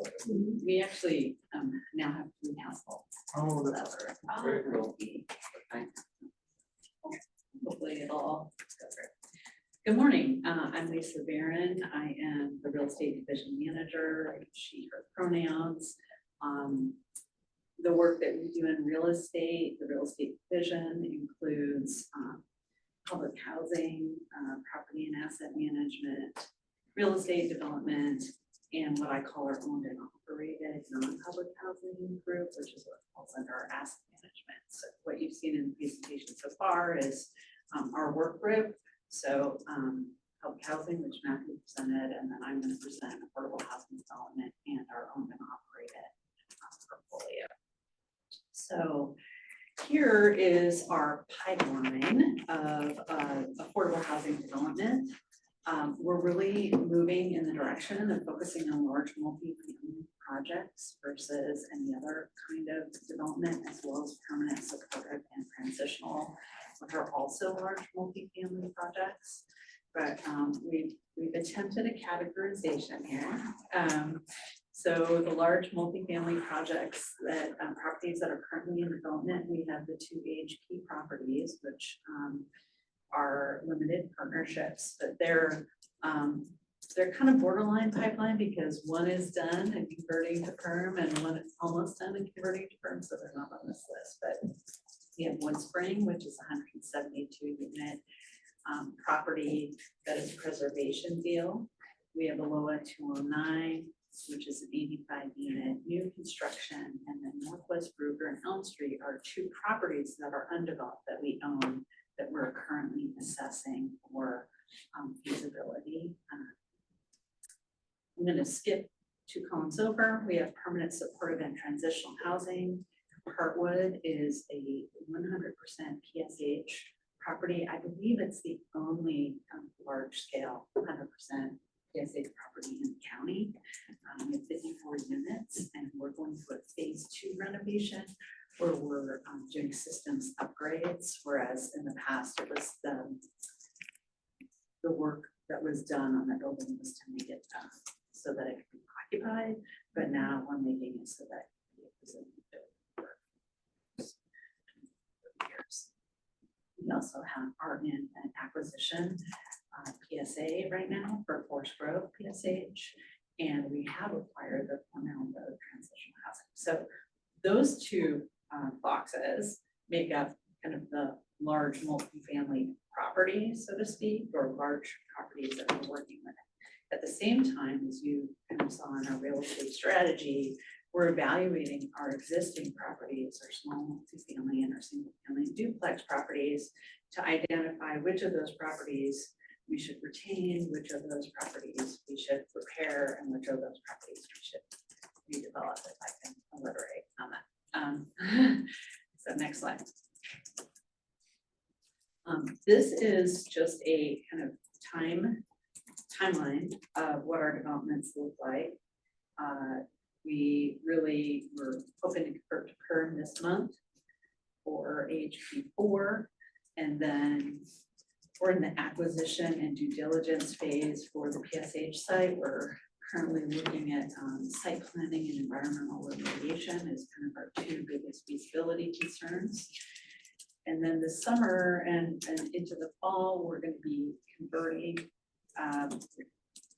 We actually now have 3 households. Oh, that's very cool. Hopefully it'll all go through. Good morning, I'm Lisa Barron. I am the real estate division manager, she, her pronouns. The work that we do in real estate, the real estate division includes public housing, property and asset management, real estate development, and what I call our owned and operated non-public housing group, which is what falls under our asset management. So what you've seen in the presentation so far is our work group. So public housing, which Matthew presented, and then I'm going to present affordable housing development and our owned and operated portfolio. So here is our pipeline of affordable housing development. We're really moving in the direction of focusing on large multi-family projects versus any other kind of development, as well as permanent, supportive, and transitional, which are also large multi-family projects. But we've attempted a categorization here. So the large multifamily projects that properties that are currently in development, we have the 2 AHP properties, which are limited partnerships, but they're kind of borderline pipeline because one is done and converting to perm and one is almost done and converting to perm, so they're not on this list. But we have Wood Spring, which is 172 unit property that is preservation deal. We have Aloha 209, which is an 85 unit new construction, and then Northwest Brugger and Elm Street are two properties that are undeveloped that we own that we're currently assessing for feasibility. I'm gonna skip to Collins Silver. We have permanent supportive and transitional housing. Heartwood is a 100% PSH property. I believe it's the only large scale 100% PSH property in the county. We have 54 units, and we're going through a phase 2 renovation where we're doing systems upgrades, whereas in the past it was the work that was done on the building was to make it so that it could be occupied, but now we're making it so that it was in years. We also are in an acquisition PSA right now for Forest Grove PSH, and we have acquired the Cornell Road transitional housing. So those two boxes make up kind of the large multifamily property, so to speak, or large properties that we're working with. At the same time, as you kind of saw in our real estate strategy, we're evaluating our existing properties, our small multifamily and our single family duplex properties to identify which of those properties we should retain, which of those properties we should repair, and which of those properties we should redevelop, if I can elaborate on that. So next slide. This is just a kind of timeline of what our developments look like. We really were hoping to convert to PERM this month for HP4, and then we're in the acquisition and due diligence phase for the PSH site. We're currently looking at site planning and environmental remediation as kind of our two biggest feasibility concerns. And then this summer and into the fall, we're going to be converting,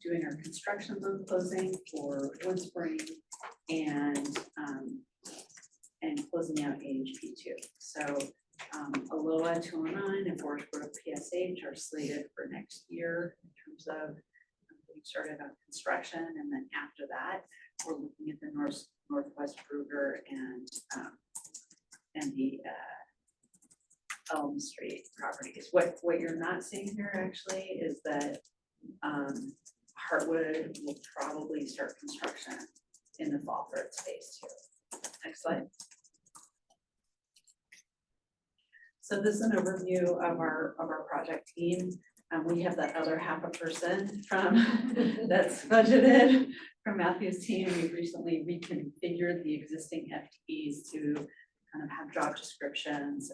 doing our construction loan closing for Wood Spring and closing out AHP2. So Aloha 209 and Forest Grove PSH are slated for next year in terms of getting started on construction, and then after that, we're looking at the Northwest Brugger and the Elm Street properties. What you're not seeing here actually is that Heartwood will probably start construction in the fall for its phase 2. Next slide. So this is an overview of our project team. We have that other half a person from that's budgeted from Matthew's team. We've recently reconfigured the existing FTEs to kind of have job descriptions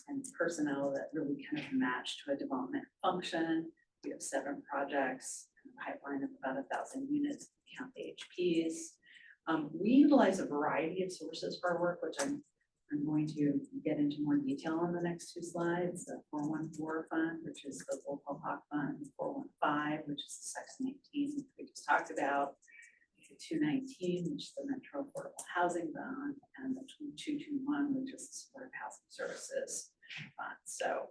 and personnel that really kind of match to a development function. We have 7 projects, a pipeline of about 1,000 units, count the HPs. We utilize a variety of sources for our work, which I'm going to get into more detail on the next 2 slides. The 414 fund, which is the local hawk fund, the 415, which is the Section 18, which we just talked about, the 219, which is the Metro Affordable Housing Fund, and the 221, which is the Supportive Housing Services Fund. So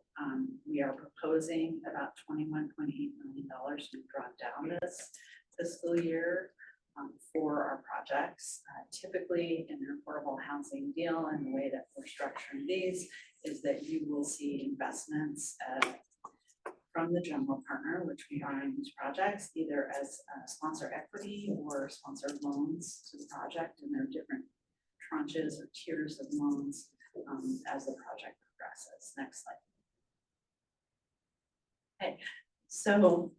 we are proposing about $21.8 million to draw down this fiscal year for our projects. Typically in an affordable housing deal, and the way that we're structuring these is that you will see investments from the general partner, which we are in these projects, either as sponsor equity or sponsor loans to the project, and there are different tranches or tiers of loans as the project progresses. Next slide. Okay, so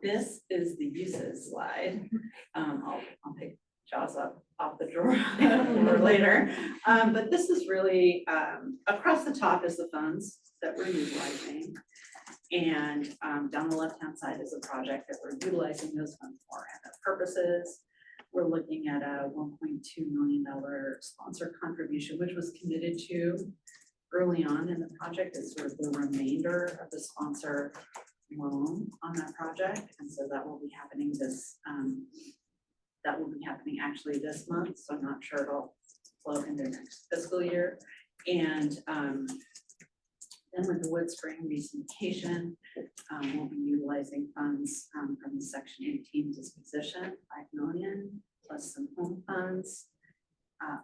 this is the uses slide. I'll pick Jaws up off the drawer later. But this is really, across the top is the funds that we're utilizing. And down the left-hand side is a project that we're utilizing those funds for and the purposes. We're looking at a $1.2 million sponsor contribution, which was committed to early on in the project as sort of the remainder of the sponsor loan on that project. And so that will be happening actually this month. So I'm not sure it'll flow into next fiscal year. And Then with the Wood Spring recertification, we'll be utilizing funds from the Section 18 disposition, 5 million, plus some home funds.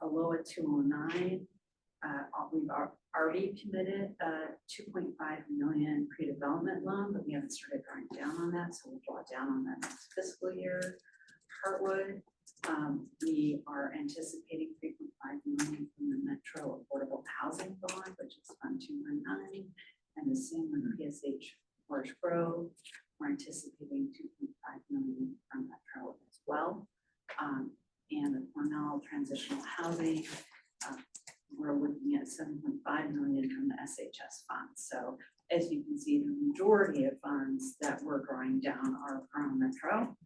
ALOA 209, we've already committed a 2.5 million pre-development loan, but we haven't started drawing down on that, so we'll draw down on that next fiscal year. Heartwood, we are anticipating 3.5 million from the Metro Affordable Housing Bond, which is Fund 219, and the same with PSH Orange Grove. We're anticipating 2.5 million from Metro as well. And the Cornell Transitional Housing, we're looking at 7.5 million from the SHS fund. So as you can see, the majority of funds that we're drawing down are from Metro.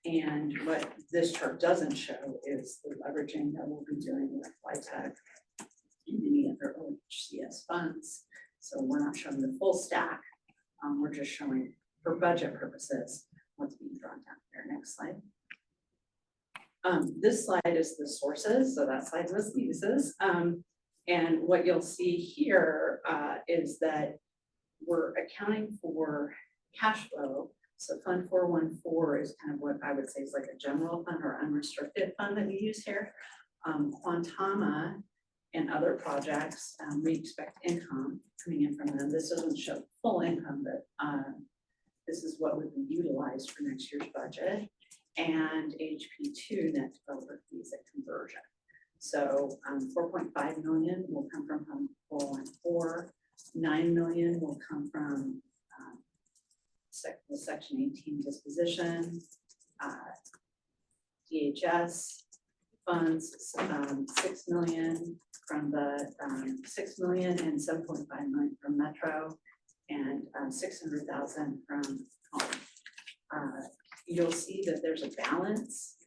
And what this chart doesn't show is the leveraging that we'll be doing with LIHTC and any other OHCS funds. So we're not showing the full stack. We're just showing for budget purposes what's being drawn down here. Next slide. This slide is the sources, so that slide was the uses. And what you'll see here is that we're accounting for cash flow. So Fund 414 is kind of what I would say is like a general fund or unrestricted fund that we use here. Quantama and other projects, we expect income coming in from them. This doesn't show full income, but this is what would be utilized for next year's budget. And HP2 net developer fees at conversion. So 4.5 million will come from Fund 414, 9 million will come from the Section 18 disposition, DHS funds, 6 million from the 6 million and 7.5 million from Metro, and 600,000 from home. You'll see that there's a balance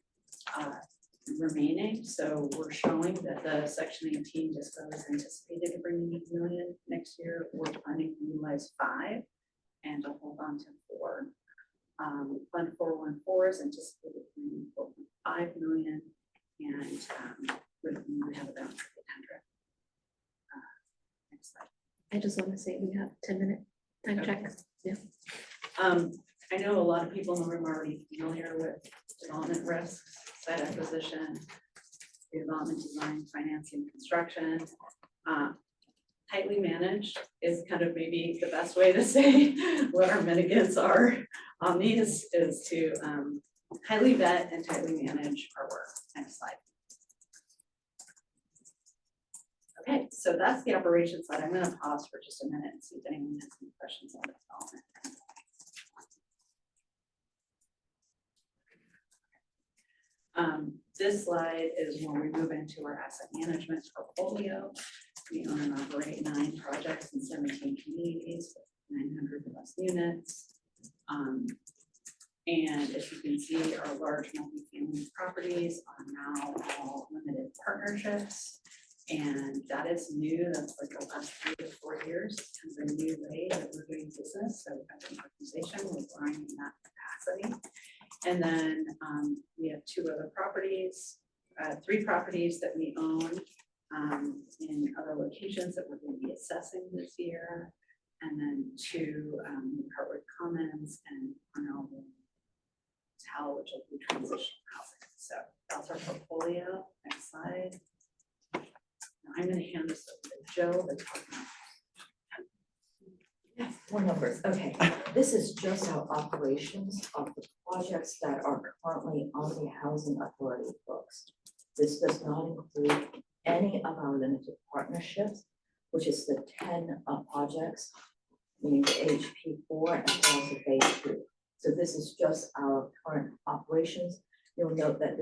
remaining. So we're showing that the Section 18 dispo is anticipated to bring in 8 million next year. We're planning to utilize 5 and to hold on to 4. Fund 414 is anticipated to bring in 4.5 million, and we have about 800. Next slide. I just want to say we have 10-minute time check. Yeah. I know a lot of people in the room are already familiar with development risks, site acquisition, development design, financing, construction. Tightly managed is kind of maybe the best way to say what our mitigants are on these, is to tightly vet and tightly manage our work. Next slide. Okay, so that's the operations side. I'm going to pause for just a minute and see if anyone has any questions on development. This slide is when we move into our asset management portfolio. We own and operate 9 projects in 17 communities with 900 plus units. And as you can see, our large multifamily properties are now all limited partnerships. And that is new. That's like the last 3 to 4 years, kind of a new way that we're doing business. So as an organization, we're growing in that capacity. And then we have 2 other properties, 3 properties that we own in other locations that we're going to be assessing this year. And then 2 Hartwood Commons and Cornell Hotel, which will be transitional housing. So that's our portfolio. Next slide. Now I'm going to hand this over to Joe to talk about. Yes, more numbers. Okay, this is just our operations of the projects that are currently on the Housing Authority books. This does not include any of our limited partnerships, which is the 10 projects, meaning the HP4 and also phase 2. So this is just our current operations. You'll note that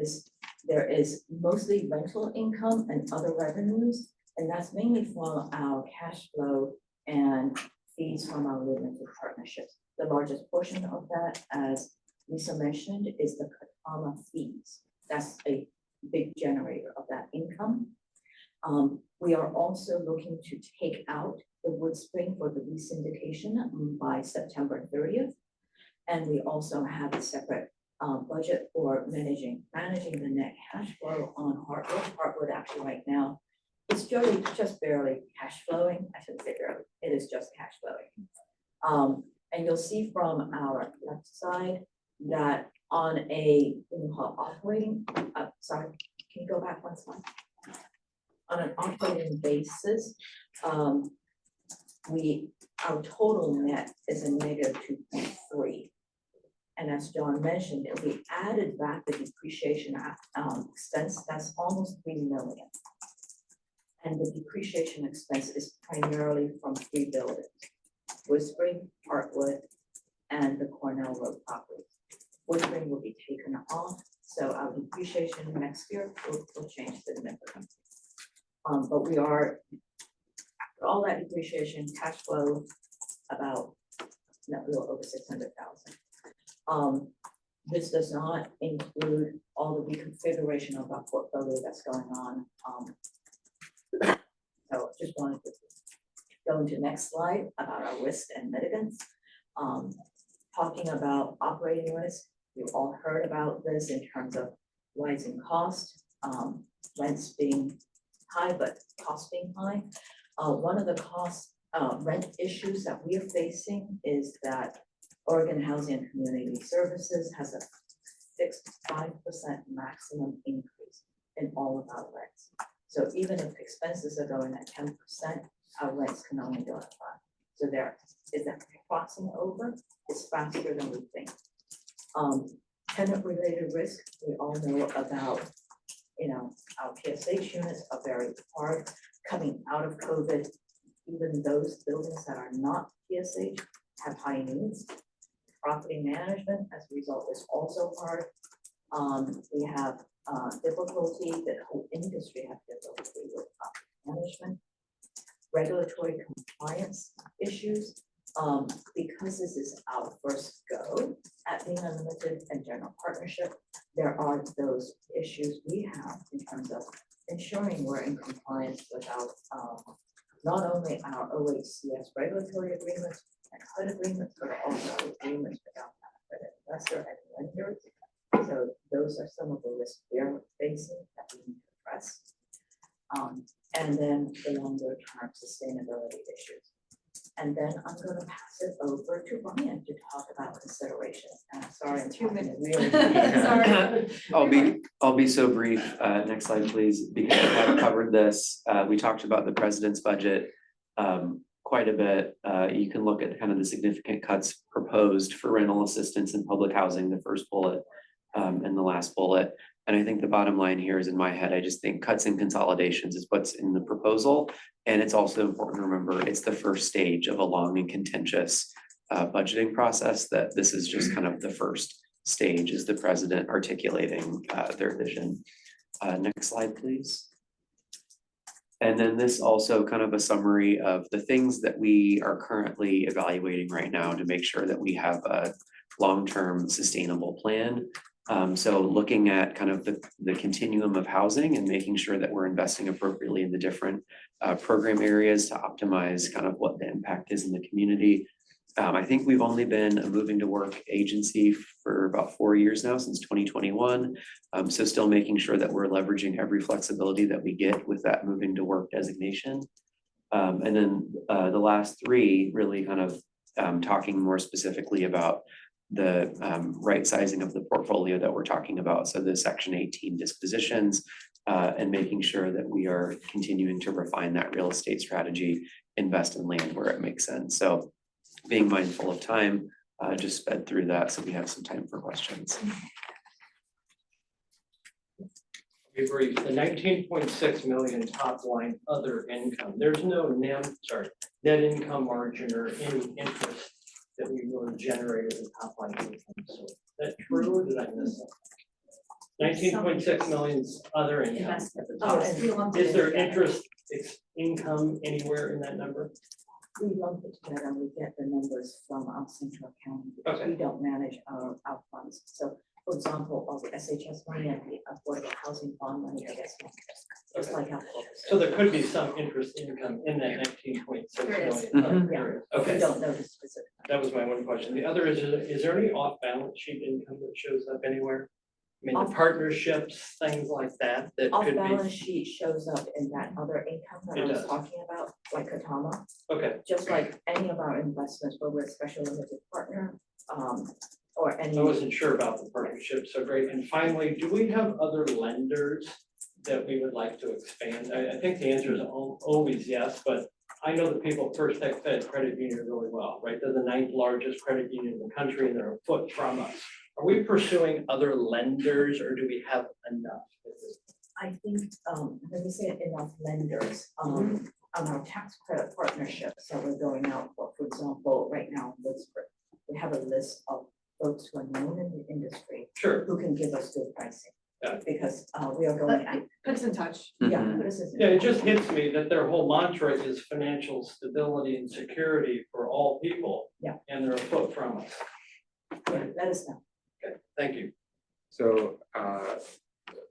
there is mostly rental income and other revenues, and that's mainly from our cash flow and fees from our limited partnerships. The largest portion of that, as Lisa mentioned, is the Quantama fees. That's a big generator of that income. We are also looking to take out the Wood Spring for the resyndication by September 30th. And we also have a separate budget for managing the net cash flow on Heartwood. Heartwood actually right now It's just barely cash flowing, I shouldn't say barely, it is just cash flowing. And you'll see from our left side that on a, operating, sorry, can you go back one slide? On an operating basis, our total net is a negative 2.3. And as John mentioned, if we added back the depreciation expense, that's almost 3 million. And the depreciation expense is primarily from 3 buildings: Whispering, Heartwood, and the Cornell Road property. Whispering will be taken off, so our depreciation next year will change significantly. But we are, after all that depreciation, cash flow about a little over 600,000. This does not include all the reconfiguration of our portfolio that's going on. So just wanted to go into next slide about our risk and mitigants. Talking about operating risk, you've all heard about this in terms of rising cost, rents being high, but cost being high. One of the rent issues that we are facing is that Oregon Housing and Community Services has a fixed 5% maximum increase in all of our rents. So even if expenses are going at 10%, our rents can only go at 5%. So there is that crossing over is faster than we think. Tenant-related risk, we all know about, our PSH units are very hard coming out of COVID. Even those buildings that are not PSH have high needs. Property management, as a result, is also hard. We have difficulty, the whole industry has difficulty with property management. Regulatory compliance issues, because this is our first go at being unlimited and general partnership, there are those issues we have in terms of ensuring we're in compliance with our, not only our OHCS regulatory agreements and HUD agreements, but also agreements with our credit investor and lenders. So those are some of the risks we're facing that we need to address. And then the longer term sustainability issues. And then I'm going to pass it over to Brian to talk about consideration. Sorry, I'm 2 minutes. Really. Sorry. I'll be so brief. Next slide, please, because we have covered this. We talked about the president's budget quite a bit. You can look at kind of the significant cuts proposed for rental assistance in public housing, the first bullet and the last bullet. And I think the bottom line here is, in my head, I just think cuts and consolidations is what's in the proposal. And it's also important to remember it's the first stage of a long and contentious budgeting process, that this is just kind of the first stage, is the president articulating their vision. Next slide, please. And then this also kind of a summary of the things that we are currently evaluating right now to make sure that we have a long-term sustainable plan. So looking at kind of the continuum of housing and making sure that we're investing appropriately in the different program areas to optimize kind of what the impact is in the community. I think we've only been a moving to work agency for about 4 years now, since 2021. So still making sure that we're leveraging every flexibility that we get with that moving to work designation. And then the last 3 really kind of talking more specifically about the right sizing of the portfolio that we're talking about. So the Section 18 dispositions and making sure that we are continuing to refine that real estate strategy, invest in land where it makes sense. So being mindful of time, just sped through that so we have some time for questions. Be brief, the 19.6 million top line other income, there's no net income margin or any interest that we really generated in top line income. So is that true, or did I miss something? 19.6 million other income at the top. Is there interest income anywhere in that number? We lump it together and we get the numbers from our central accounting because we don't manage our funds. So for example, all the SHS money and the affordable housing bond money, I guess, just like how. So there could be some interest income in that 19.6 million. Yeah, Okay. we don't know the specific. That was my one question. The other is there any off balance sheet income that shows up anywhere? mean, the partnerships, things like that, that Off could balance be, sheet shows up in that other income that I It was does. talking about, like Katama. okay. Just like any of our investments, where we're a special limited partner, or any. I wasn't sure about the partnership, so great. And finally, do we have other lenders that we would like to expand? I think the answer is always yes, but I know the people at First Tech Fed Credit Union really well, right? They're the 9th largest credit union in the country and they're a foot from us. Are we pursuing other lenders or do we have enough? I think, let me say enough lenders, on our tax credit partnerships that we're going out for example, right now, we have a list of folks who are known in the industry. Sure. Who can give us good pricing. Yeah. Because, we are going, Put us in touch. yeah, Mhm. put us in. Yeah, it just hits me that their whole mantra is financial stability and security for all people. Yeah. And they're a foot from us. Yeah, let us know. Okay, thank you. So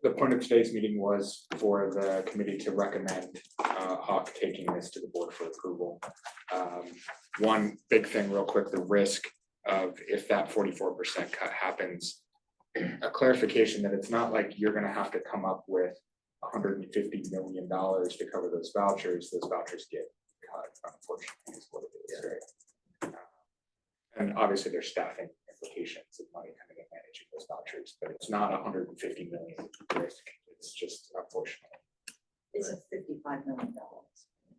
the point of today's meeting was for the committee to recommend Hawk taking this to the board for approval. One big thing real quick, the risk of if that 44% cut happens, a clarification that it's not like you're gonna have to come up with $150 million to cover those vouchers get cut, unfortunately, is what it is, right? And obviously there's staffing implications of money coming in managing those vouchers, but it's not $150 million risk, it's just unfortunately. It's a $55 million.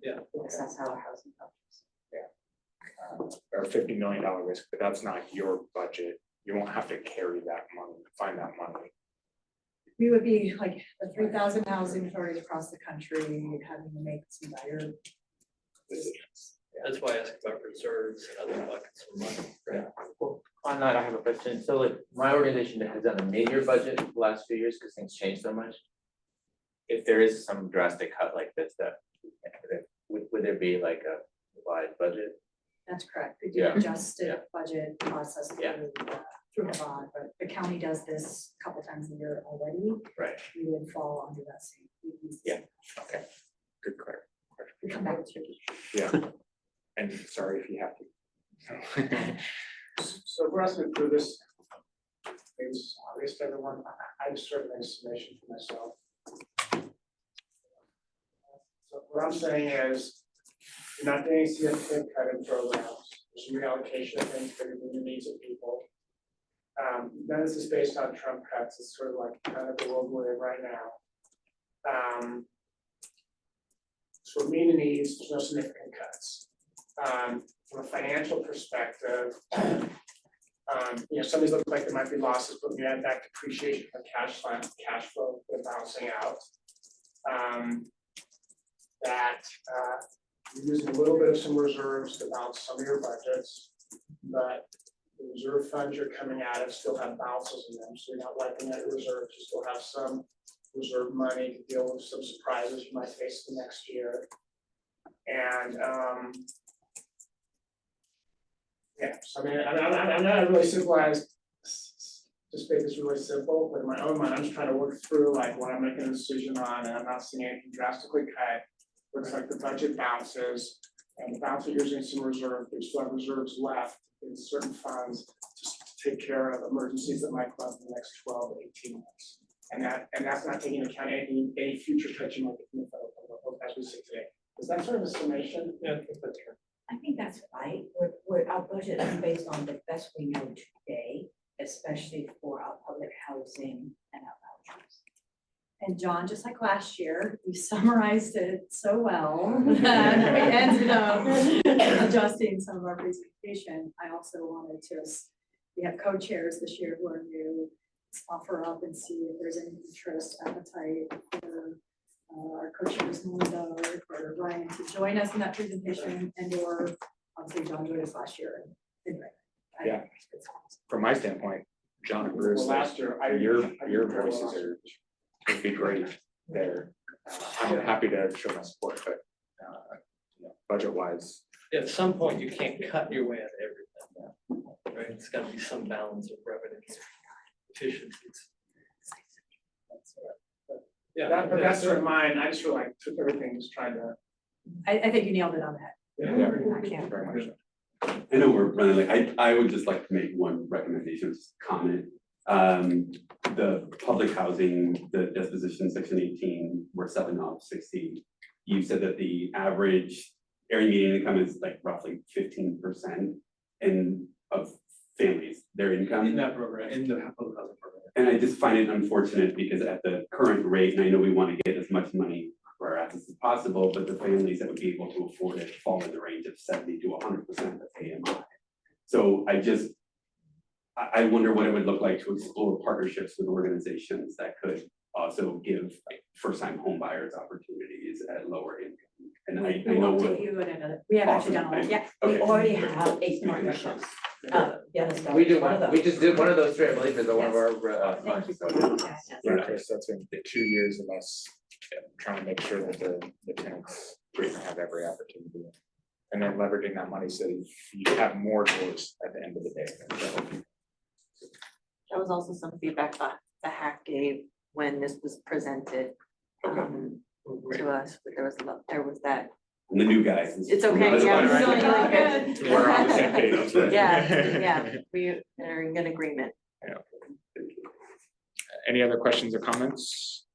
Yeah. Because that's how our housing vouchers. Or $50 million risk, but that's not your budget. You won't have to carry that money, find that money. We would be like the 3,000 housing authorities across the country having to make some dire decisions. That's why I asked about reserves and other buckets of money. Right? Well, on that, I have a question. So like my organization has done a mid-year budget the last few years because things change so much. If there is some drastic cut like this, would there be like a revised budget? That's correct. We do Yeah. adjust Yeah. the budget process through the bond, but the county does this a couple times a year already. Right. We would fall under that same. Yeah, okay, good clarity. We come back to you. Yeah, and sorry if you have to. So if we're asking for this, it's obvious to everyone, I just sort of made a summation for myself. So what I'm saying is, you're not doing significant credit programs, there's reallocation of things bigger than the needs of people. None of this is based on Trump cuts, it's sort of like kind of the world we're in right now. So meeting the needs, there's no significant cuts. From a financial perspective, some of these look like there might be losses, but we add back depreciation for cash flow, they're balancing out. You're using a little bit of some reserves to balance some of your budgets, but the reserve funds you're coming out of still have balances in them, so you're not wiping out your reserves, you still have some reserve money to deal with some surprises you might face the next year. And so I mean, I'm not really simplified, just make this really simple, but in my own mind, I'm just trying to work through like what I'm making a decision on, and I'm not seeing anything drastically cut. Looks like the budget bounces, and the bounce you're using some reserve, there's still have reserves left in certain funds just to take care of emergencies that might come up in the next 12 to 18 months. And that's not taking into account any future cuts you might get from the federal government as we see today. Is that sort of a summation? Yeah, I think that's fair. I think that's right. Our budget is based on the best we know today, especially for our public housing and our vouchers. And John, just like last year, you summarized it so well that we ended up adjusting some of our presentation. I also wanted to, we have co-chairs this year who are new, offer up and see if there's any interest, appetite for our co-chairs Melinda or Ryan to join us in that presentation, and or obviously John joined us last year. Anyway, Yeah, from my standpoint, John and Bruce, Well, last year, your voices are, would be great there. I'm happy to show my support, but budget wise. At some point, you can't cut your way out of everything, right? It's gotta be some balance of revenue efficiencies. Yeah, But that's sort of mine, I just feel like took everything, just trying to. I think you nailed it on the head. Yeah, I can't. very much. I know we're running late. I would just like to make one recommendation, just comment. The public housing, the disposition section 18, we're selling off 60. You said that the average area median income is like roughly 15% of families, their income. In that program, in the public housing program. And I just find it unfortunate because at the current rate, and I know we want to get as much money for our assets as possible, but the families that would be able to afford it fall in the range of 70 to 100% of AMI. So I wonder what it would look like to explore partnerships with organizations that could also give like first-time home buyers opportunities at lower income. And I know We have actually done, Awesome. yeah, we Okay. already have 8 partnerships. We do one, we just did one of those three, I believe, is one of our, Thank you funds. for that. Yeah, Chris, that's been 2 years of us trying to make sure that the tenants have every opportunity. And then leveraging that money so you have more doors at the end of the day. That was also some feedback that the hack gave when this was presented to us, but there was that. And the new guys. It's okay, yeah, we're doing really good. We're on the same page. Yeah, we are in good agreement. Any other questions or comments?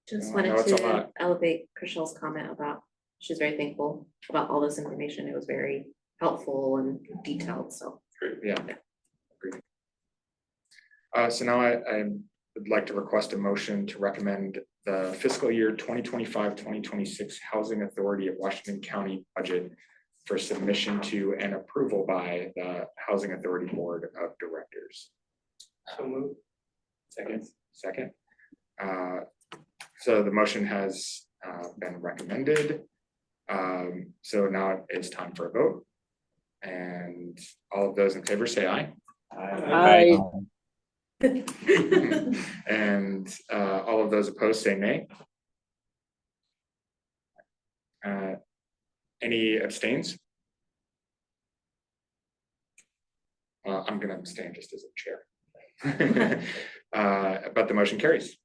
Just I know wanted it's a to lot. elevate Chriselle's comment about, she's very thankful about all this information. It was very helpful and detailed, so. Yeah. Agreed. So now I would like to request a motion to recommend the fiscal year 2025-2026 Housing Authority of Washington County budget for submission to and approval by the Housing Authority Board of Directors. So move. Second. So the motion has been recommended. So now it's time for a vote. And all of those in favor say aye. Aye. And all of those opposed say nay. Any abstains? I'm gonna abstain just as a chair. But the motion carries.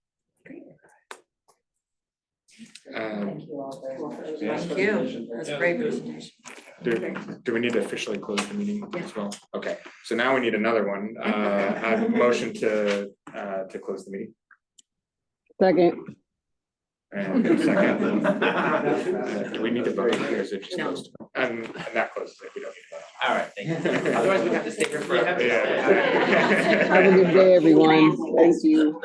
Thank you all very much. Thank you, that's a great presentation. Do we need to officially close the meeting as well? Okay, so now we need another one. A motion to close the meeting. Second. And a second. Do we need to vote or is it just No. closed? And that closes it. We don't need to vote. All right, thank you. Otherwise, we have to stay here forever. Yeah. Have a good day, everyone. Thank you.